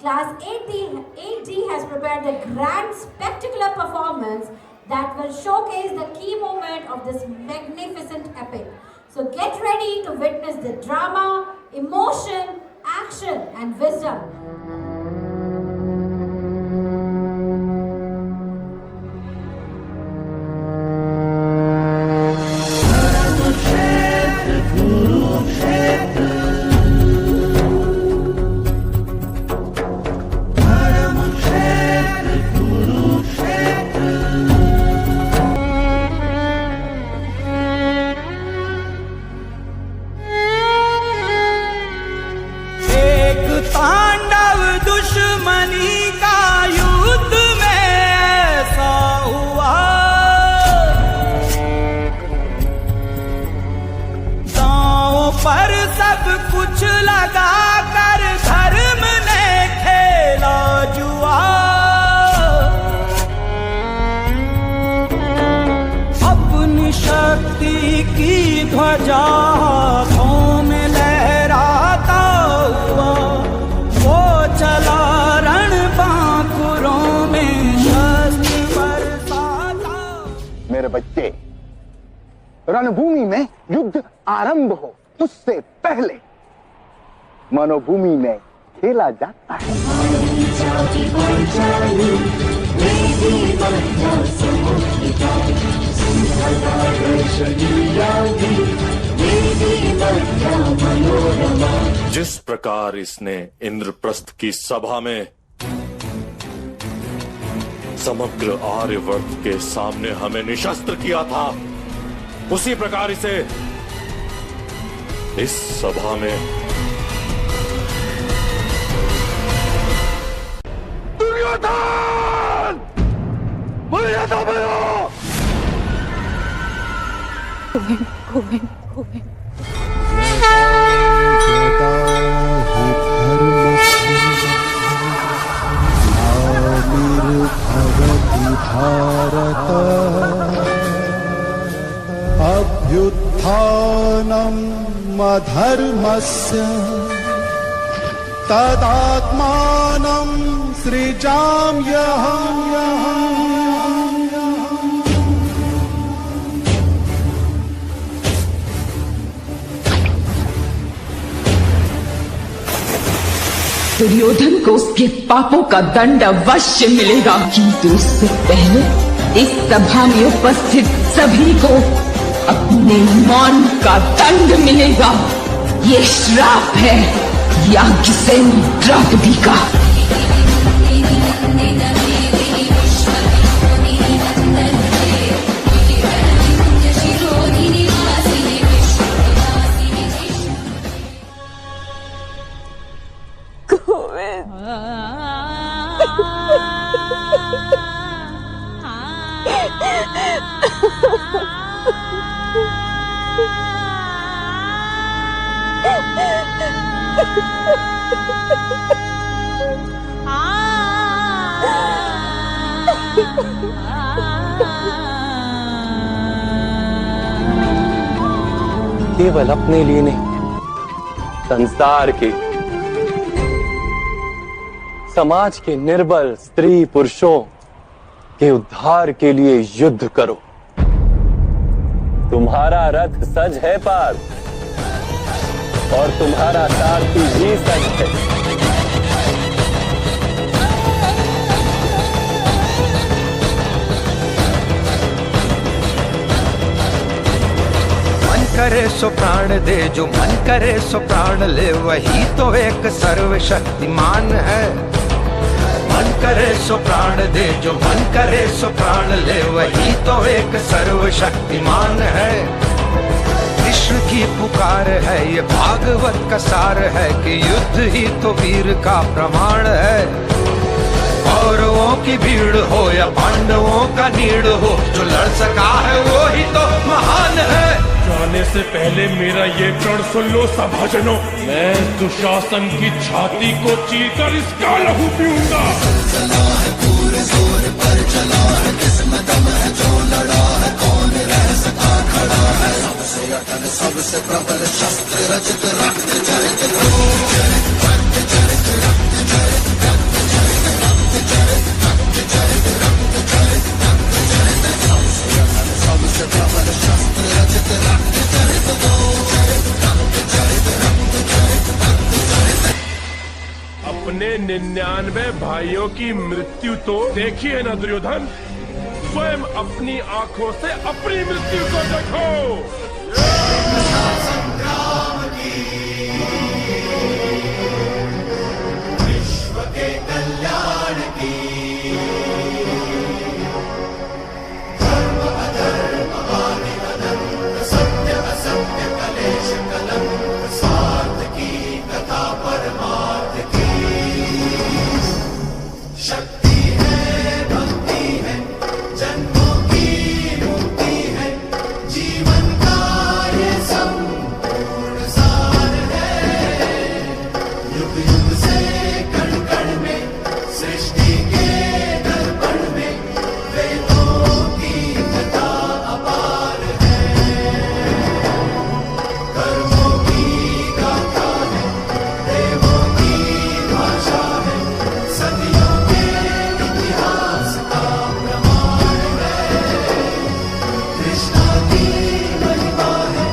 Class 8D has prepared a grand spectacular performance that will showcase the key moment of this magnificent epic. So get ready to witness the drama, emotion, action and wisdom. तांडव दुश्मनी का युद्ध में ऐसा हुआ, दांव पर सब कुछ लगा कर धर्म ने खेला जुआ। अपनी शक्ति की ध्वजा हाथों में लहराता हुआ वो चला रण बांकुरों में शस्त्र बरसाता। मेरे बच्चे, रणभूमि में युद्ध आरंभ हो उससे पहले मनोभूमि में खेला जाता है। जिस प्रकार इसने इंद्रप्रस्थ की सभा में समग्र आर्यवर्त के सामने हमें निशस्त्र किया था, उसी प्रकार इसे इस सभा में दुर्योधन मर्यादा में हो। अभ्युत्थानम् अधर्मस्य तदात्मानं सृजाम्यहम्। दुर्योधन को उसके पापों का दंड अवश्य मिलेगा, किंतु उससे पहले इस सभा में उपस्थित सभी को अपने मौन का दंड मिलेगा। ये श्राप है याज्ञसेन द्रौपदी का। केवल अपने लिए नहीं, संसार के, समाज के निर्बल स्त्री पुरुषों के उद्धार के लिए युद्ध करो। तुम्हारा रथ सज है पार्थ, और तुम्हारा सारथी भी सज है। मन करे सो प्राण दे, जो मन करे सो प्राण ले, वही तो एक सर्वशक्तिमान है। मन करे सो प्राण दे, जो मन करे सो प्राण ले, वही तो एक सर्वशक्तिमान है। विश्व की पुकार है, ये भागवत का सार है कि युद्ध ही तो वीर का प्रमाण है। कौरवों की भीड़ हो या पांडवों का नीड़ हो, जो लड़ सका है वो ही तो महान है। जाने से पहले मेरा ये प्रण सुन लो सभाजनों, मैं दुशासन की छाती को चीरकर इसका लहू पीऊंगा। चला है पूरे जोर पर, चला है किस्मत है, जो लड़ा है कौन रह सका खड़ा है। सबसे अटल सबसे प्रबल शस्त्र रचित रक्त चरित अपने 99 भाइयों की मृत्यु तो देखी है ना दुर्योधन, स्वयं अपनी आंखों से अपनी मृत्यु को देखो। संग्राम की विश्व के कल्याण की, धर्म अधर्म आदि अनंत, सत्य असत्य कलेश कलंक, स्वार्थ की कथा परमार्थ की। शक्ति है भक्ति है, जन्मों की मुक्ति है, जीवन का ये संपूर्ण सार है। युग युग से कण कण में, सृष्टि के दर्पण में, वेदों की कथा अपार है। कर्मों की गाथा है, देवों की भाषा है, सदियों के इतिहास का प्रमाण है। कृष्णा की महिमा है,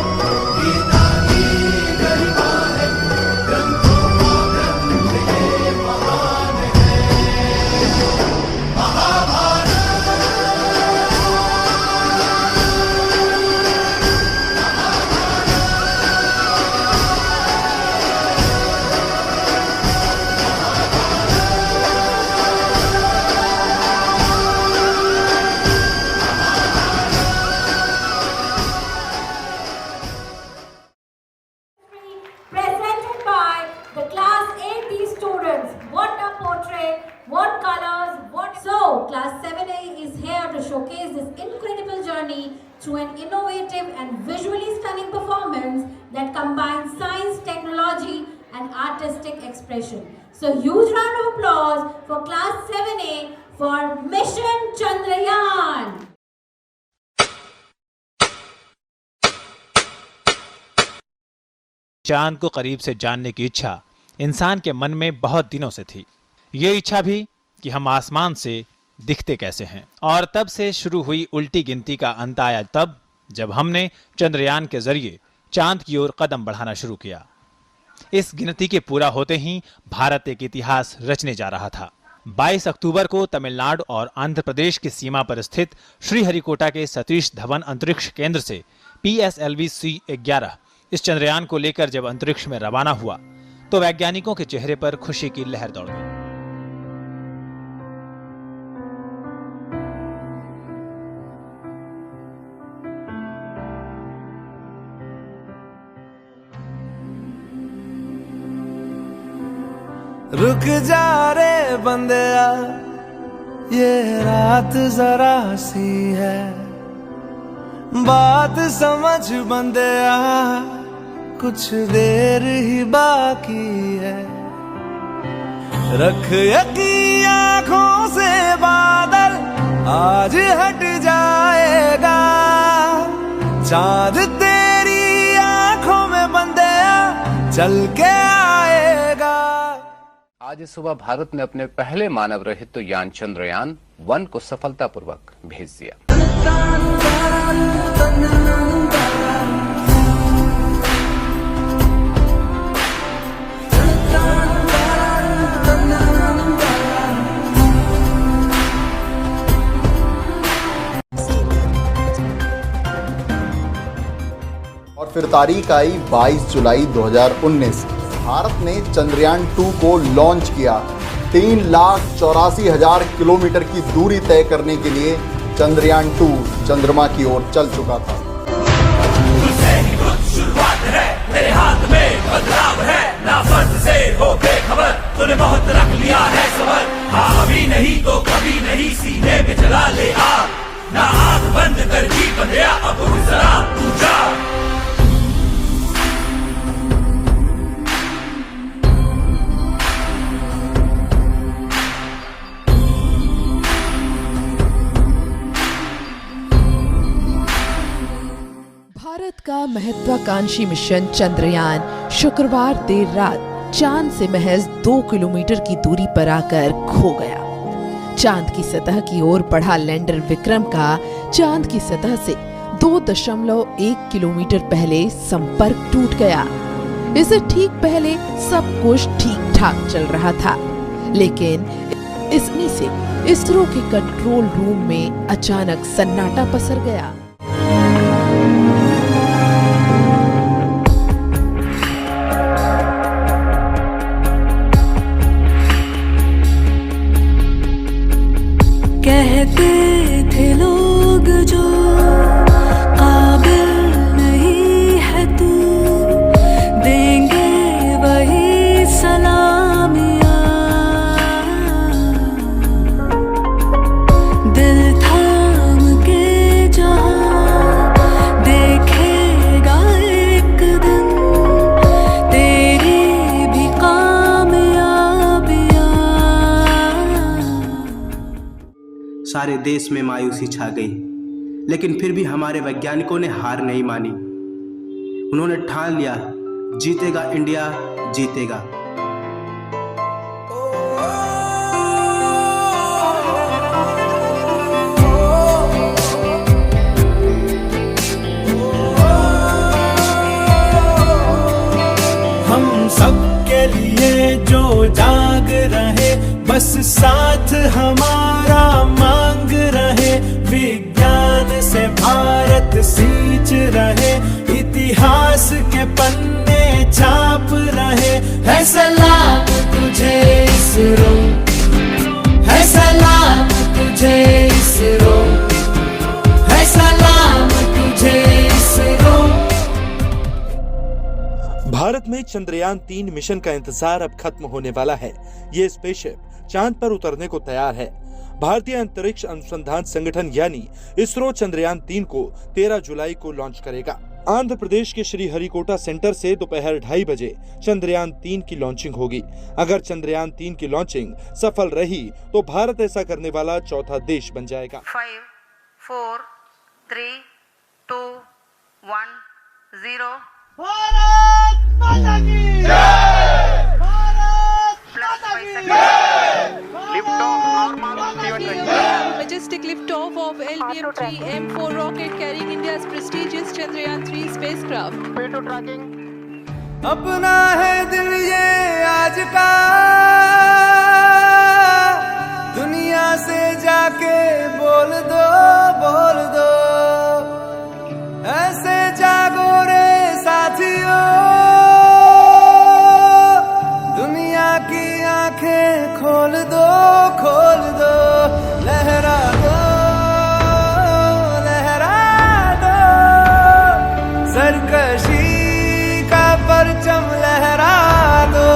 गीता की गरिमा है, ग्रंथों का ग्रंथ ये महान है। Mahabharat presented by the class 8B students. What a portrait, what colors, what... So, class 7A is here to showcase this incredible journey through an innovative and visually stunning performance that combines science, technology and artistic expression. So, huge round of applause for class 7A for Mission Chandrayaan. चांद को करीब से जानने की इच्छा इंसान के मन में बहुत दिनों से थी। ये इच्छा भी कि हम आसमान से दिखते कैसे हैं। और तब से शुरू हुई उल्टी गिनती का अंत आया तब जब हमने चंद्रयान के जरिए चांद की ओर कदम बढ़ाना शुरू किया। इस गिनती के पूरा होते ही भारत एक इतिहास रचने जा रहा था। 22 अक्टूबर को तमिलनाडु और आंध्र प्रदेश की सीमा पर स्थित श्रीहरिकोटा के सतीश धवन अंतरिक्ष केंद्र से PSLV-C11 इस चंद्रयान को लेकर जब अंतरिक्ष में रवाना हुआ तो वैज्ञानिकों के चेहरे पर खुशी की लहर दौड़ गई। रुक जा रे बंदिया, ये रात जरा सी है, बात समझ बंदिया, कुछ देर ही बाकी है। रख यकीन आँखों से बादल आज हट जाएगा, चांद तेरी आँखों में बंदिया चल के आएगा। आज सुबह भारत ने अपने पहले मानव रहित यान चंद्रयान 1 को सफलतापूर्वक भेज दिया। और फिर तारीख आई 22 जुलाई 2019। भारत ने चंद्रयान 2 को लॉन्च किया। 3,84,000 किलोमीटर की दूरी तय करने के लिए चंद्रयान 2 चंद्रमा की ओर चल चुका था। शुरुआत है, तेरे हाथ में बदलाव है, ना फर्ज से हो बेखबर, तूने बहुत रख लिया है सबर। हाँ अभी नहीं तो कभी नहीं, सीने में जला ले आग, ना आंख बंद कर जी बंधया, अब उठ जरा तू जा। भारत का महत्वाकांक्षी मिशन चंद्रयान शुक्रवार देर रात चांद से महज 2 किलोमीटर की दूरी पर आकर खो गया। चांद की सतह की ओर बढ़ा लैंडर विक्रम का चांद की सतह से 2.1 किलोमीटर पहले संपर्क टूट गया। इससे ठीक पहले सब कुछ ठीक ठाक चल रहा था, लेकिन इसी से इसरो के कंट्रोल रूम में अचानक सन्नाटा पसर गया। कहते थे लोग जो काबिल नहीं है तू, देंगे वही सलामियाँ। दिल थाम के जहाँ देखेगा एक दिन तेरी भी कामयाबियाँ। सारे देश में मायूसी छा गई, लेकिन फिर भी हमारे वैज्ञानिकों ने हार नहीं मानी। उन्होंने ठान लिया, जीतेगा इंडिया, जीतेगा। हम सब के लिए जो जाग रहे, बस साथ हमारा मांग रहे। विज्ञान से भारत सींच रहे, इतिहास के पन्ने छाप रहे। है सलाम तुझे इसरो, है सलाम तुझे इसरो, है सलाम तुझे इसरो। भारत में चंद्रयान 3 मिशन का इंतजार अब खत्म होने वाला है। ये स्पेसशिप चांद पर उतरने को तैयार है। भारतीय अंतरिक्ष अनुसंधान संगठन यानी इसरो चंद्रयान 3 को 13 जुलाई को लॉन्च करेगा। आंध्र प्रदेश के श्रीहरिकोटा सेंटर से दोपहर 2:30 बजे चंद्रयान 3 की लॉन्चिंग होगी। अगर चंद्रयान 3 की लॉन्चिंग सफल रही तो भारत ऐसा करने वाला चौथा देश बन जाएगा। 5, 4, 3, 2, 1, 0। भारत माता की जय! भारत माता की जय! Lift off normal Majestic liftoff of LVM-3M4 rocket carrying India's prestigious Chandrayaan 3 spacecraft. Payload tracking. अपना है दिल ये आज का, दुनिया से जाके बोल दो, बोल दो। ऐसे जागो रे साथियों, दुनिया की आंखें खोल दो, खोल दो। लहरा दो, लहरा दो, सरकशी का परचम लहरा दो।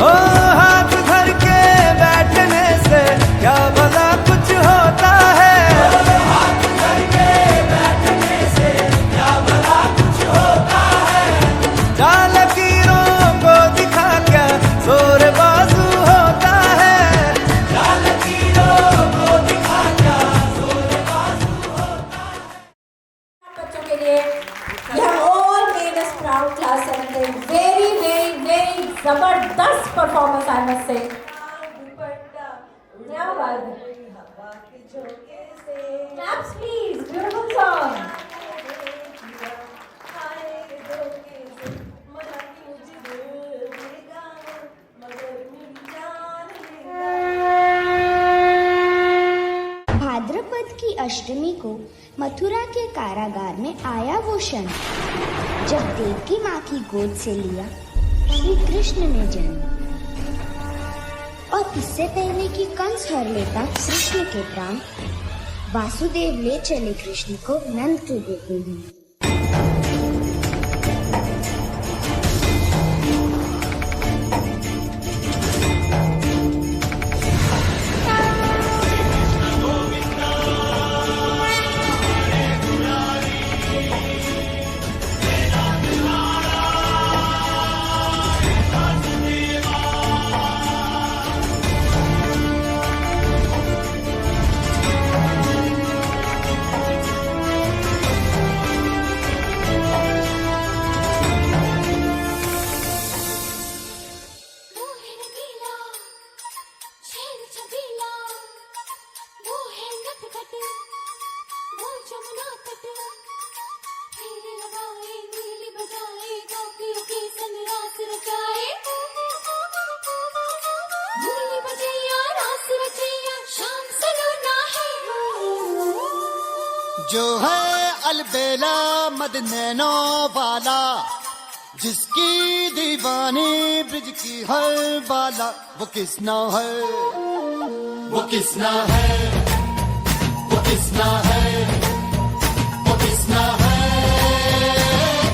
ओ हाथ धर के बैठने से क्या भला कुछ होता है। हाथ धर के बैठने से क्या भला कुछ होता है। जाल लकीरों को दिखा क्या जोर बाजू होता है। जाल लकीरों को दिखा क्या जोर बाजू होता है। बच्चों के लिए you have all made us proud class 7th. Very जबरदस्त परफॉर्मेंस I must say. क्या बात है। Claps please, beautiful song. भाद्रपद की अष्टमी को मथुरा के कारागार में आया वो क्षण जब देवकी माँ की गोद से लिया श्री कृष्ण ने जन्म। और इससे पहले कि कंस हर लेता कृष्ण के प्राण, वासुदेव ले चले कृष्ण को नंद के गोकुल में। जो है अलबेला मद नैनो वाला, जिसकी दीवानी ब्रिज की हर बाला, वो किसना है, वो किसना है, वो किसना है, वो किसना है,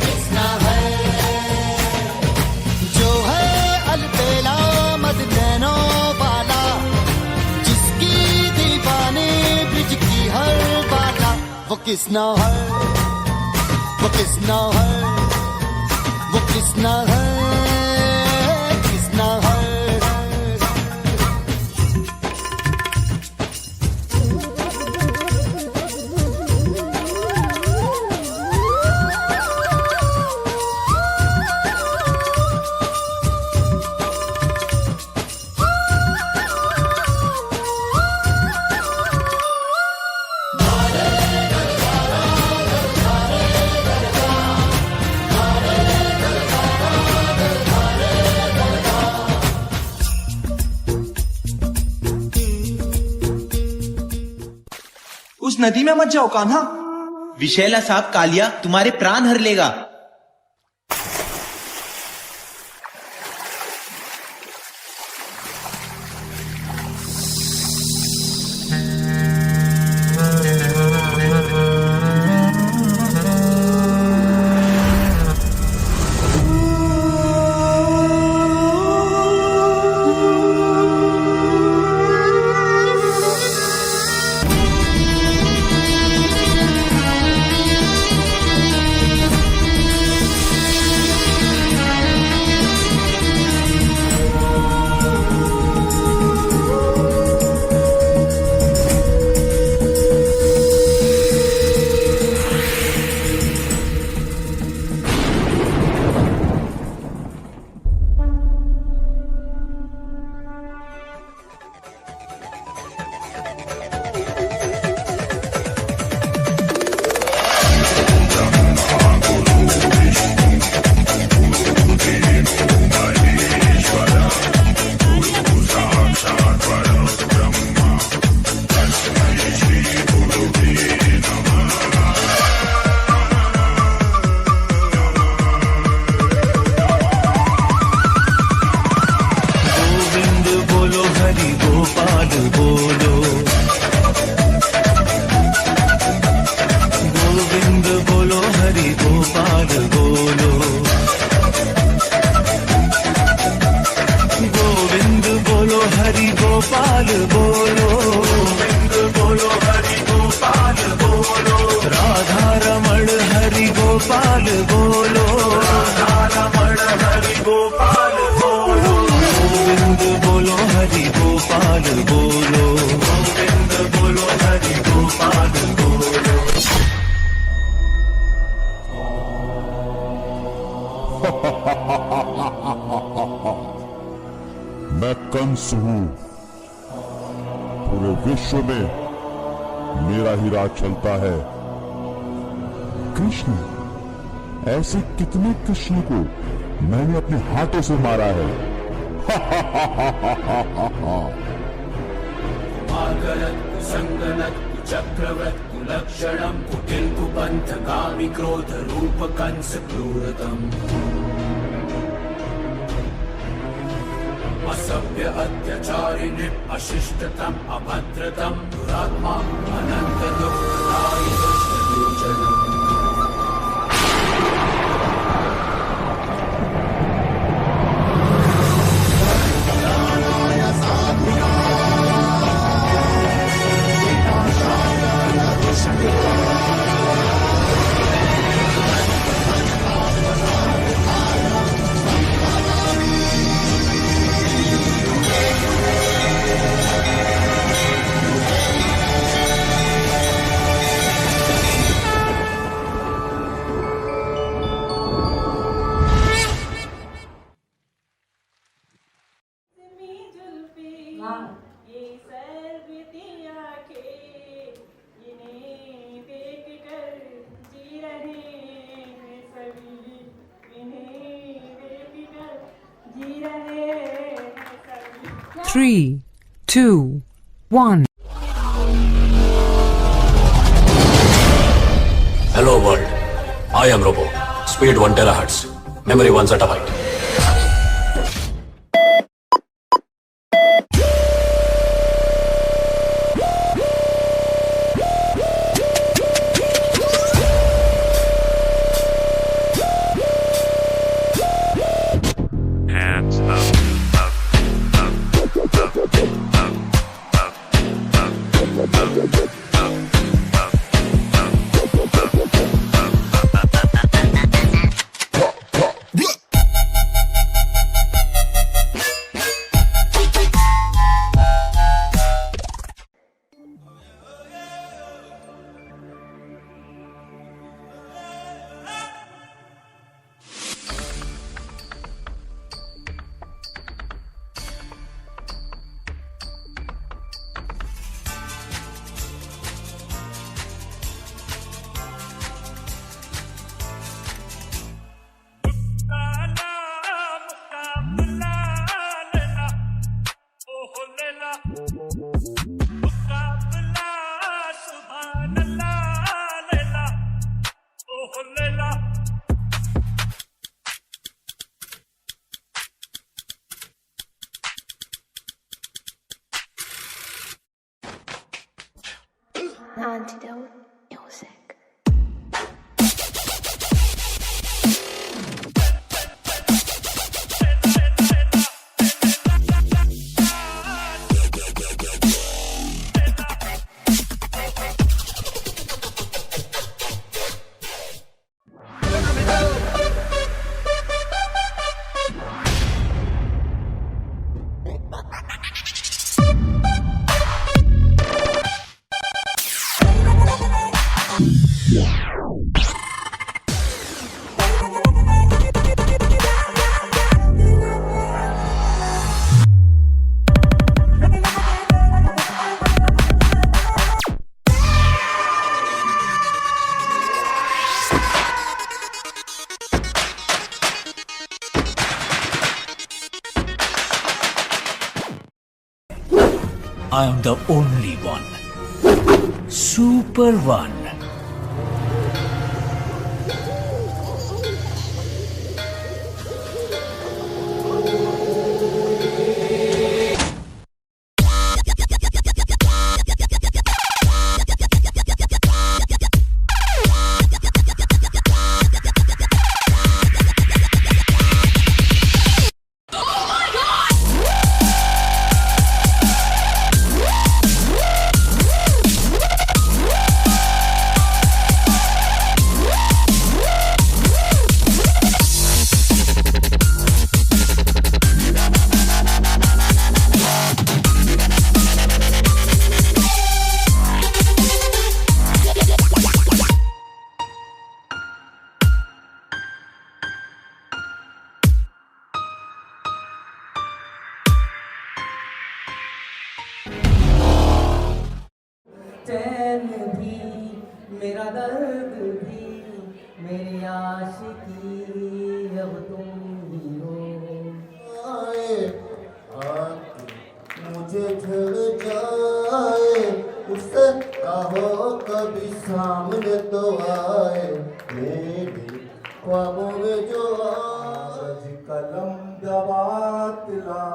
किसना है। जो है अलबेला मद नैनो वाला, जिसकी दीवानी ब्रिज की हर बाला, वो किसना है, वो किसना है, वो किसना है, किसना है। उस नदी में मत जाओ कान्हा, विशैला सांप कालिया तुम्हारे प्राण हर लेगा। मैं कंस हूं, पूरे विश्व में मेरा ही राज चलता है। कृष्ण, ऐसे कितने कृष्ण को मैंने अपने हाथों से मारा है। संगनत चक्रव्रत कुलक्षणम कुटिल कुपंथ कामी क्रोध रूप कंस क्रूरतम। असभ्य अत्याचारिणी अशिष्टतम अभद्रतम दुरात्मा अनंत दुःखदायी दुष्टदूषणम। Three, two, one. I am Robo. Speed 1 terahertz. Memory 1 zettabyte. Hands up, Antidote music. I am the only one. Super One. चैन भी मेरा दर्द भी मेरी आशिकी अब तुम ही हो। आए मुझे झड़ जाए उससे कहो कभी सामने तो आए मेरे ख्वाबों में जो कागज कलम दबात ला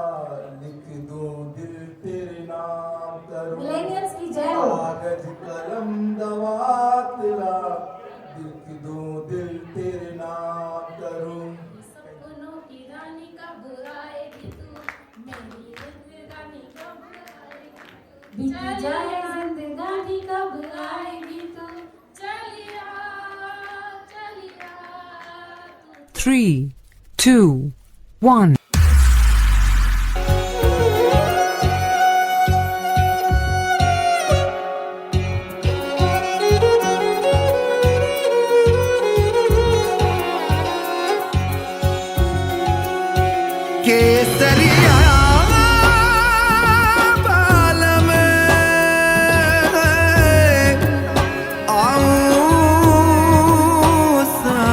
लिख दूं दिल तेरे नाम करूं Millennials की जय हो। कागज कलम दबात ला लिख दूं दिल तेरे नाम करूं सपनों की रानी कब आएगी तू मेरी जिंदगानी कब आएगी बीती जाए जिंदगानी कब आएगी तू चलिया चलिया 3, 2, 1. केसरिया बाल में आऊं सा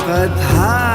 कथा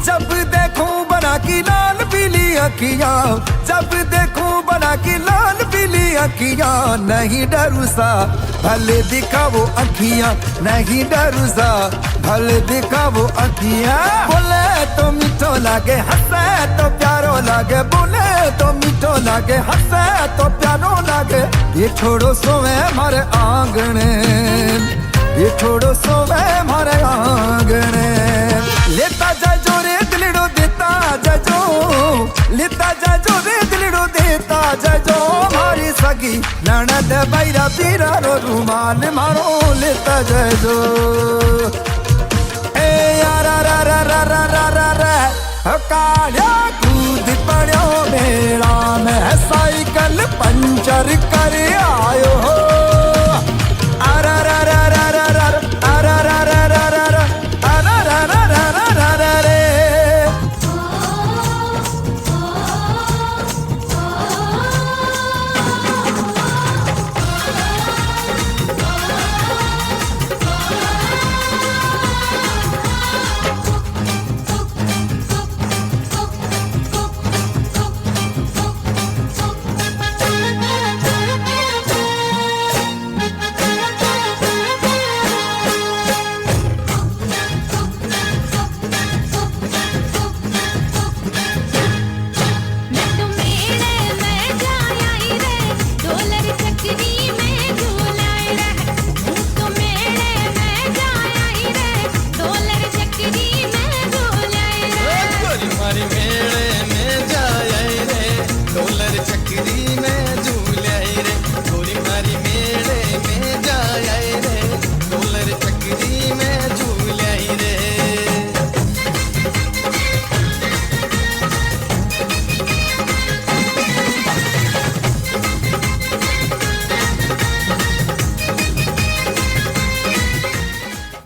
जब देखूं बना की लाल पीली अखियां, जब देखूं बना की लाल पीली अखियां, नहीं डरू सा भले दिखा वो अखियां, नहीं डरू सा भले दिखा वो अखियां। बोले तो मीठो लागे, हंसे तो प्यारो लागे, बोले तो मीठो लागे, हंसे तो प्यारो लागे। ये छोड़ो सोवे हमारे आंगने, ये छोड़ो सोवे हमारे आंगने। लेता जा जो रे दिलड़ो देता जा जो, लेता जा जो रे दिलड़ो देता जा जो। हमारी सगी ननद बैरा पीरा रो रुमाल मारो लेता जा जो। ए यारा रा रा रा रा रा रा रा कालिया कूद पड़ो मेला में, साइकिल पंचर कर आयो हो। आरा रा रा रा रा रा आरा रा रा रा रा रा आरा रा रा रा रा रा रे।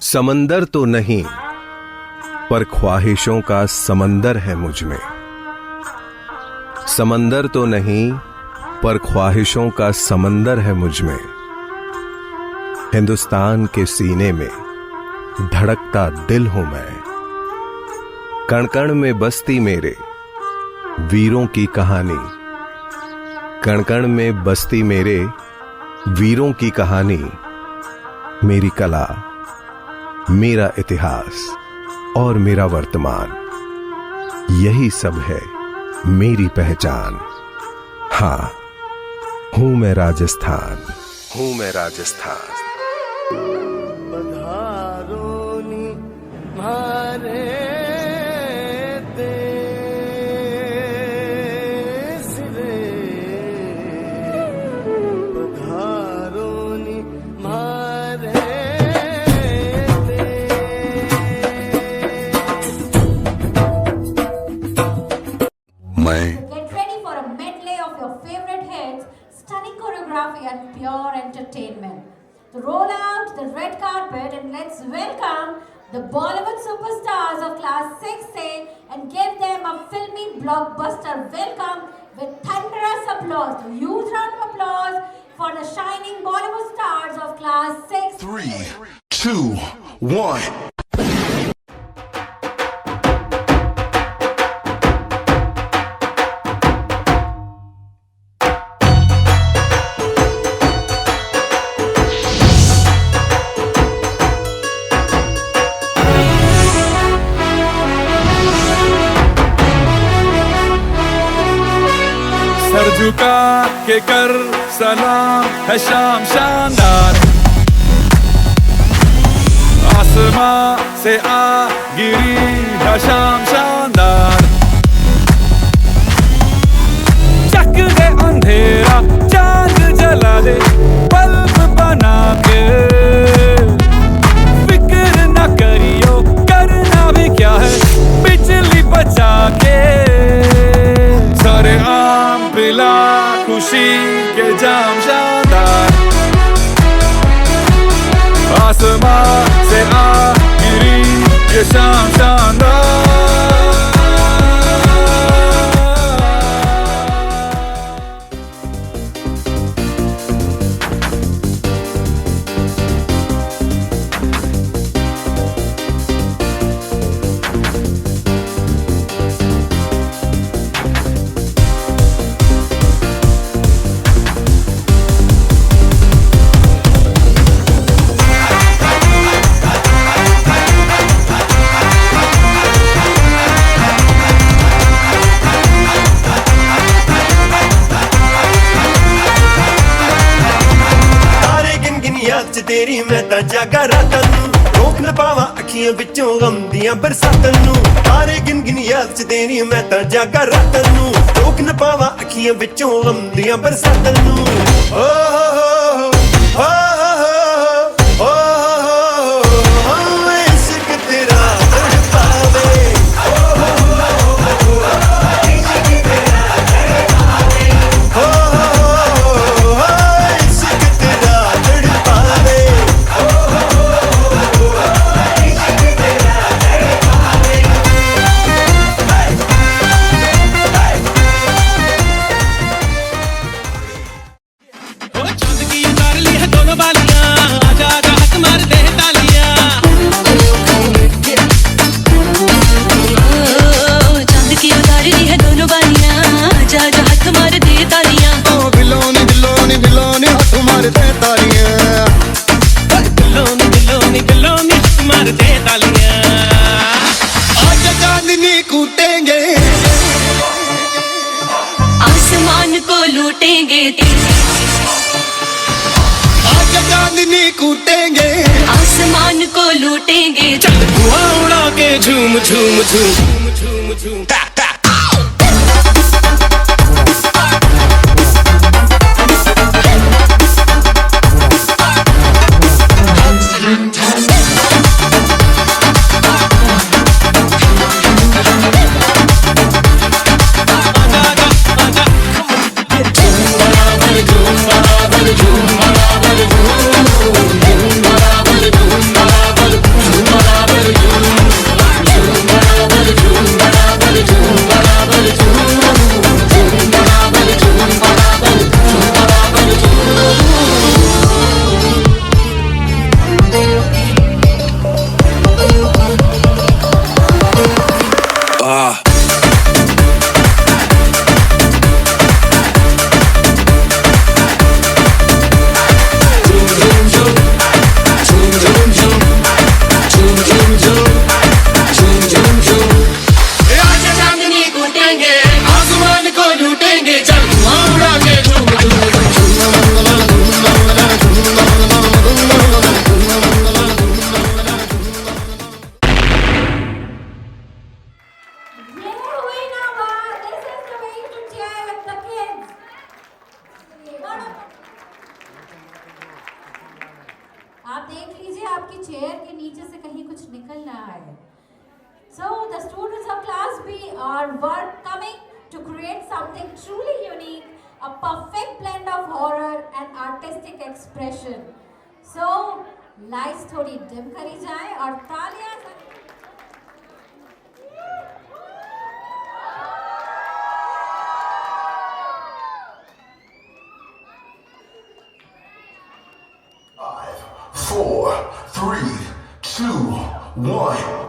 समंदर तो नहीं पर ख्वाहिशों का समंदर है मुझ में। समंदर तो नहीं पर ख्वाहिशों का समंदर है मुझ में। हिंदुस्तान के सीने में धड़कता दिल हूं मैं। कण कण में बसती मेरे वीरों की कहानी। कण कण में बसती मेरे वीरों की कहानी। मेरी कला, मेरा इतिहास और मेरा वर्तमान, यही सब है मेरी पहचान। हाँ, हूं मैं राजस्थान, हूं मैं राजस्थान। बधारोनी मारे देश रे, बधारोनी मारे Get ready for a medley of your favorite hits, stunning choreography and pure entertainment. So roll out the red carpet and let's welcome the Bollywood superstars of Class 6A and give them a filmy blockbuster welcome with thunderous applause. A huge round of applause for the shining Bollywood stars of Class 6. 3, 2, 1. Sir झुका के कर सलाम है शाम शानदार। आसमां से आ गिरी है शाम शानदार। चक दे अंधेरा चांद जला दे बल्ब बना के। फिक्र न करियो करना भी क्या है बिजली बचा के। सारे आम पिला खुशी के जाम शानदार। आसमां से आ गिरी ये शाम शानदार। तेरी मैं तां जागा रातां नूं रोक न पावां अखियां विचों गम दियां बरसातां नूं तारे गिन गिन याद च तेरी मैं तां जागा रातां नूं रोक न पावां अखियां विचों गम दियां बरसातां नूं ओ हो आसमान को लूटेंगे आज चांदनी कूटेंगे आसमान को लूटेंगे चल धुआं उड़ा के झूम झूम झूम झूम झूम आप देख लीजिए आपकी चेयर के नीचे से कहीं कुछ निकल ना आए. So the students of class B were coming to create something truly unique, a perfect blend of horror and artistic expression. So lights थोड़ी dim करी जाए और तालियां. Four, three, two, one.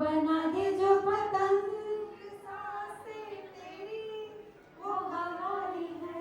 बना दे जो पतंग सांसें तेरी वो हमारी है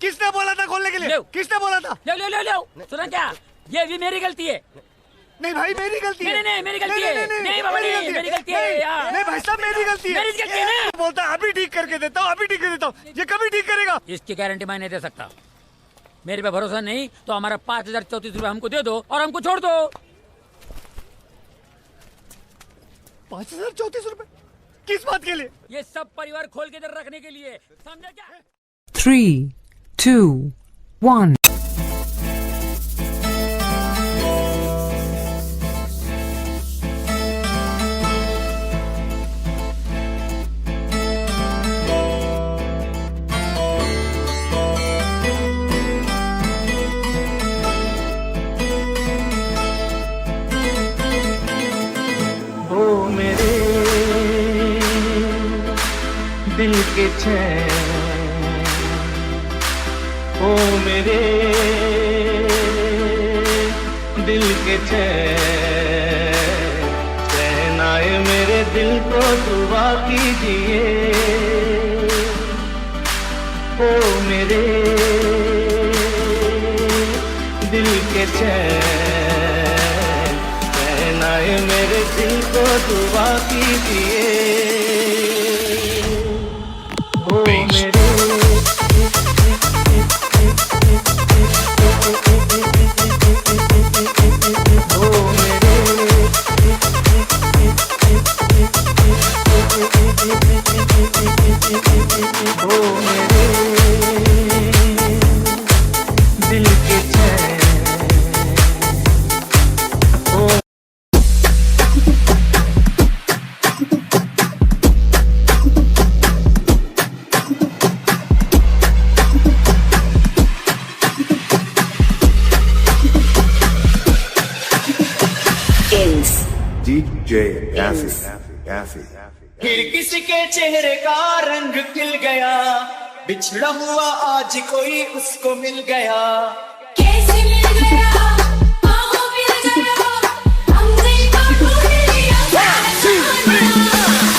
किसने बोला था खोलने के लिए? किसने बोला था? ले ले ले ले सुना क्या? ये भी मेरी गलती है। नहीं भाई मेरी गलती है। नहीं मेरी गलती है। नहीं बाबा नहीं मेरी गलती है यार। नहीं भाई साहब मेरी गलती है। मेरी गलती है ना। बोलता अभी ठीक करके देता हूँ अभी ठीक कर देता हूँ ये कभी ठीक करेगा? इसकी गारंटी मैं नहीं दे सकता। मेरे पे भरोसा नहीं तो हमारा 5034 रुपए हमको दे दो और हमको छोड़ दो। 5034 रुपए किस बात के लिए? ये सब परिवार खोल के इधर रखने के लिए समझे क्या? 3, 2, 1. ओ मेरे दिल के चैन ओ मेरे दिल के चैन आए मेरे दिल को दुआ कीजिए ओ मेरे दिल के चैन आए मेरे दिल को दुआ कीजिए ओ मेरे दिल के चैन DJ Yafi फिर किसी के चेहरे का रंग खिल गया बिछड़ा हुआ आज कोई उसको मिल गया कैसे मिल गया बाहों मिल गया हमने बाहों मिल लिया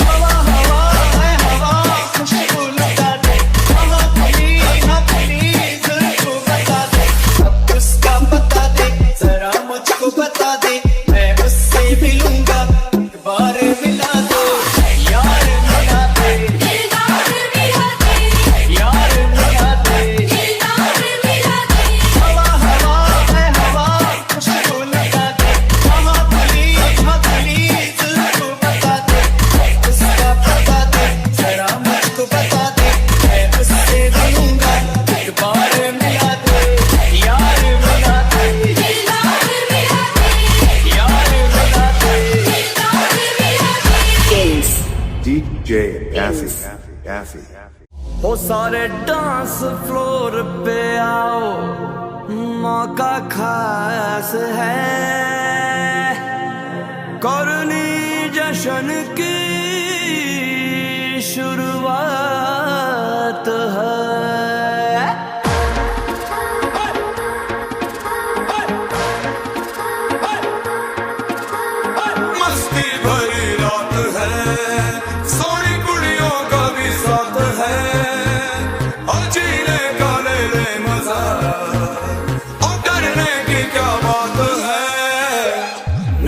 हवा हवा है हवा खुशबू लगा दे हवा खुली ना खुली जुल्फों बता दे अब उसका बता दे जरा मुझको बता दे मैं उससे मिलूंगा एक बार मिला दो यार मिला दे दिलदार मिला दे यार मिला दे दिलदार मिला दे हवा हवा है हवा खुशबू लगा दे हवा खुली जुल्फों बता दे उसका बता दे जरा मुझको बता दे मैं उससे मिलूंगा एक बार मिला दे यार मिला दे दिलदार मिला दे यार मिला दे दिलदार मिला दे DJ Yafi ओ सारे डांस फ्लोर पे आओ मौका खास है करनी जश्न की शुरुआत है मस्ती भरी रात है सोनी कुड़ियों का भी साथ है और जीने का ले ले मजा और डरने की क्या बात है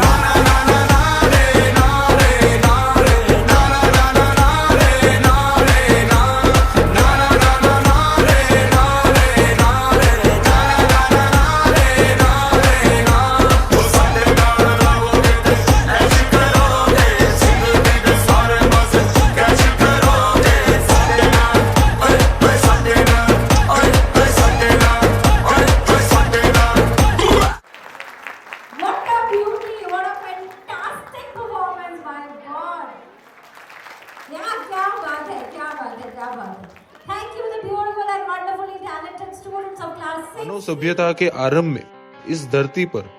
ना ना ना ना ना रे ना रे ना रे ना ना ना ना ना रे ना रे ना ना ना ना ना रे सभ्यता के आरंभ में इस धरती पर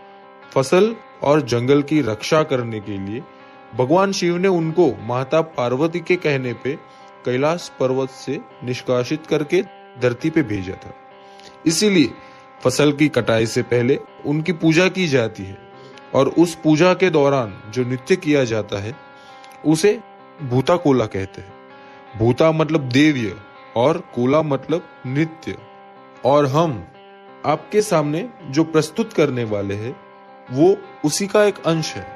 फसल और जंगल की रक्षा करने के लिए भगवान शिव ने उनको माता पार्वती के कहने पे कैलाश पर्वत से निष्कासित करके धरती पे भेजा था। इसीलिए फसल की कटाई से पहले उनकी पूजा की जाती है और उस पूजा के दौरान जो नृत्य किया जाता है उसे भूता कोला कहते हैं। भूता मतलब देव्य और कोला मतलब नृत्य। और हम आपके सामने जो प्रस्तुत करने वाले हैं वो उसी का एक अंश है।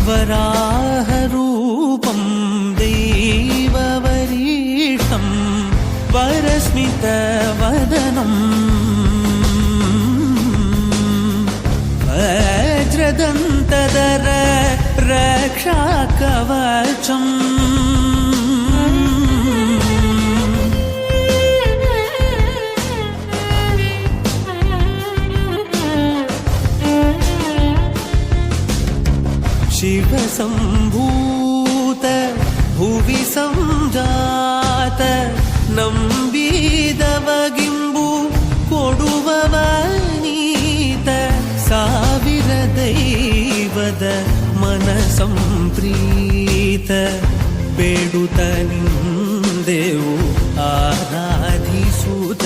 वराहरूपं दैववरीष्टं वरस्मितवदनम् वज्रदन्तधर रक्षाकवचम् शिवसम्भूत भुवि संजात नम्बिदवगिम्बु कोडुववनीत ಸಾವಿರ ದೈವದ ಮನಸಂಪ್ರೀತ ಬೇಡುತ್ತ ನಿಂದೆವು ಆರಾಧಿಸುತ್ತ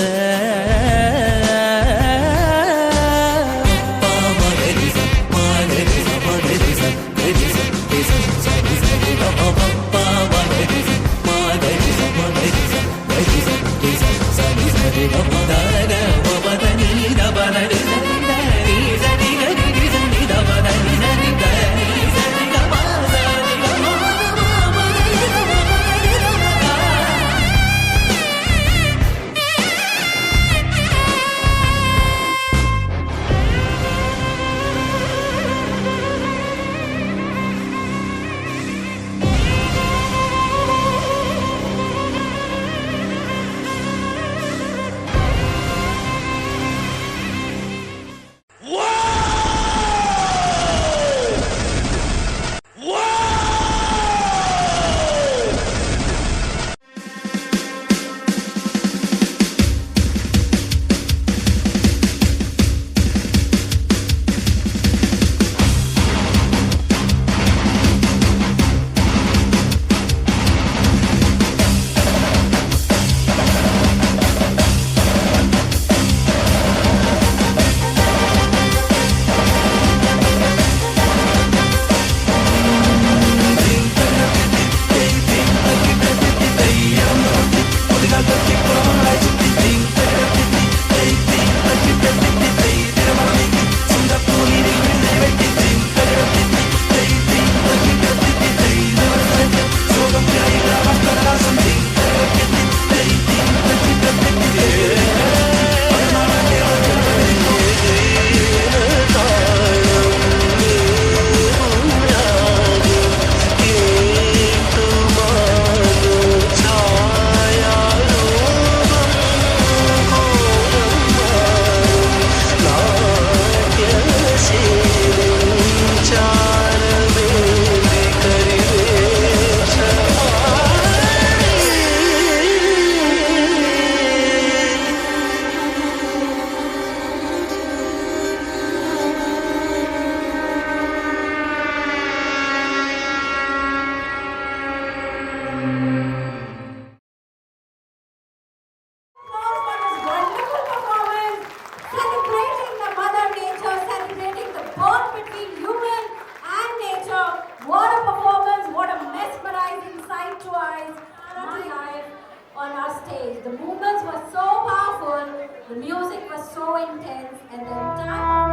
The movements were so powerful, the music was so intense, and the entire